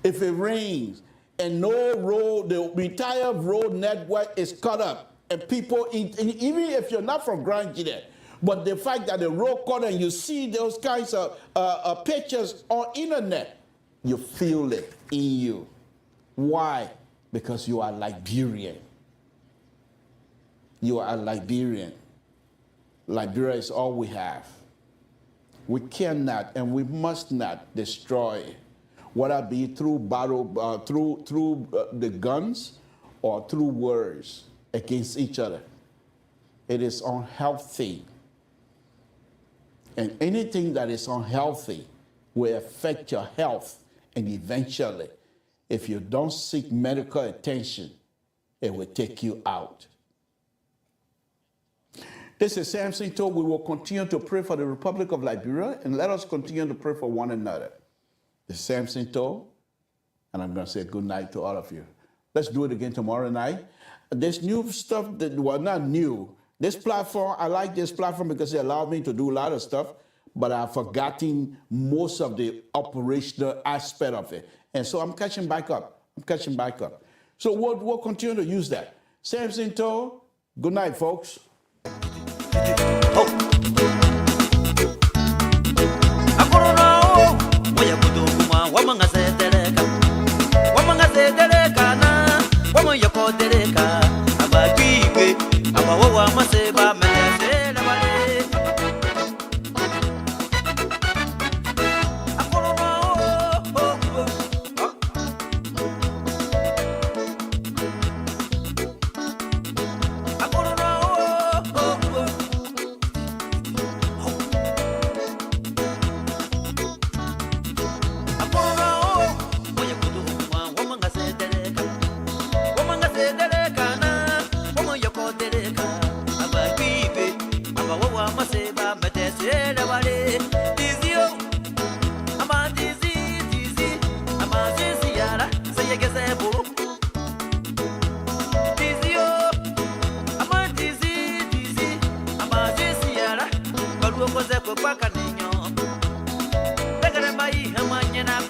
If it rains and no road, the entire road network is cut up, and people, even if you're not from Grand Gide, but the fact that the road cut and you see those kinds of pictures on internet, you feel it in you. Why? Because you are Liberian. You are Liberian. Liberia is all we have. We cannot and we must not destroy, whether it be through battle, through the guns or through words against each other. It is unhealthy. And anything that is unhealthy will affect your health, and eventually, if you don't seek medical attention, it will take you out. This is Samson told. We will continue to pray for the Republic of Liberia, and let us continue to pray for one another. This is Samson told, and I'm going to say good night to all of you. Let's do it again tomorrow night. This new stuff that was not new. This platform, I like this platform because it allowed me to do a lot of stuff, but I've forgotten most of the operational aspect of it. And so I'm catching back up. So we'll continue to use that. Samson told, good night, folks. Kwa kaninyo, tegere mai hamanya na